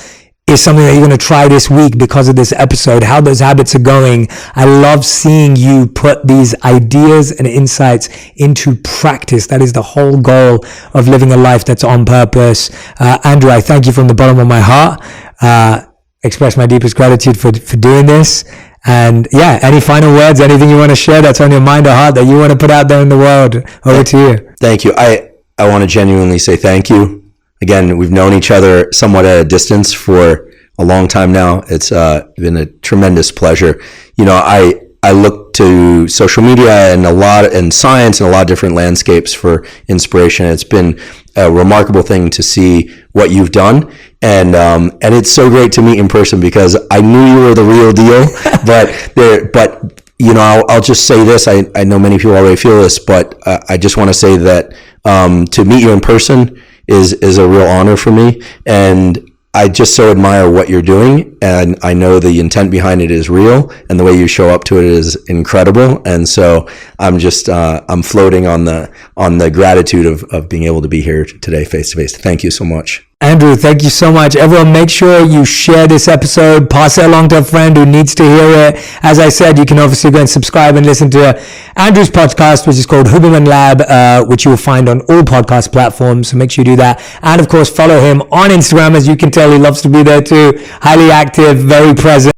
is something that you're going to try this week because of this episode, how those habits are going. I love seeing you put these ideas and insights into practice. That is the whole goal of living a life that's on purpose. Andrew, I thank you from the bottom of my heart. Express my deepest gratitude for doing this. And yeah, any final words, anything you want to share that's on your mind or heart that you want to put out there in the world? Over to you. Thank you. I want to genuinely say thank you. Again, we've known each other somewhat at a distance for a long time now. It's been a tremendous pleasure. I look to social media and science and a lot of different landscapes for inspiration. It's been a remarkable thing to see what you've done. And it's so great to meet in person, because I knew you were the real deal, but I'll just say this. I know many people already feel this, but I just want to say that to meet you in person is a real honor for me. And I just so admire what you're doing, and I know the intent behind it is real, and the way you show up to it is incredible. And so I'm just I'm floating on the gratitude of being able to be here today face to face. Thank you so much. Andrew, thank you so much. Everyone, make sure you share this episode, pass it along to a friend who needs to hear it. As I said, you can obviously go and subscribe and listen to Andrew's podcast, which is called Huberman Lab, which you will find on all podcast platforms. So make sure you do that. And of course, follow him on Instagram. As you can tell, he loves to be there too. Highly active, very present.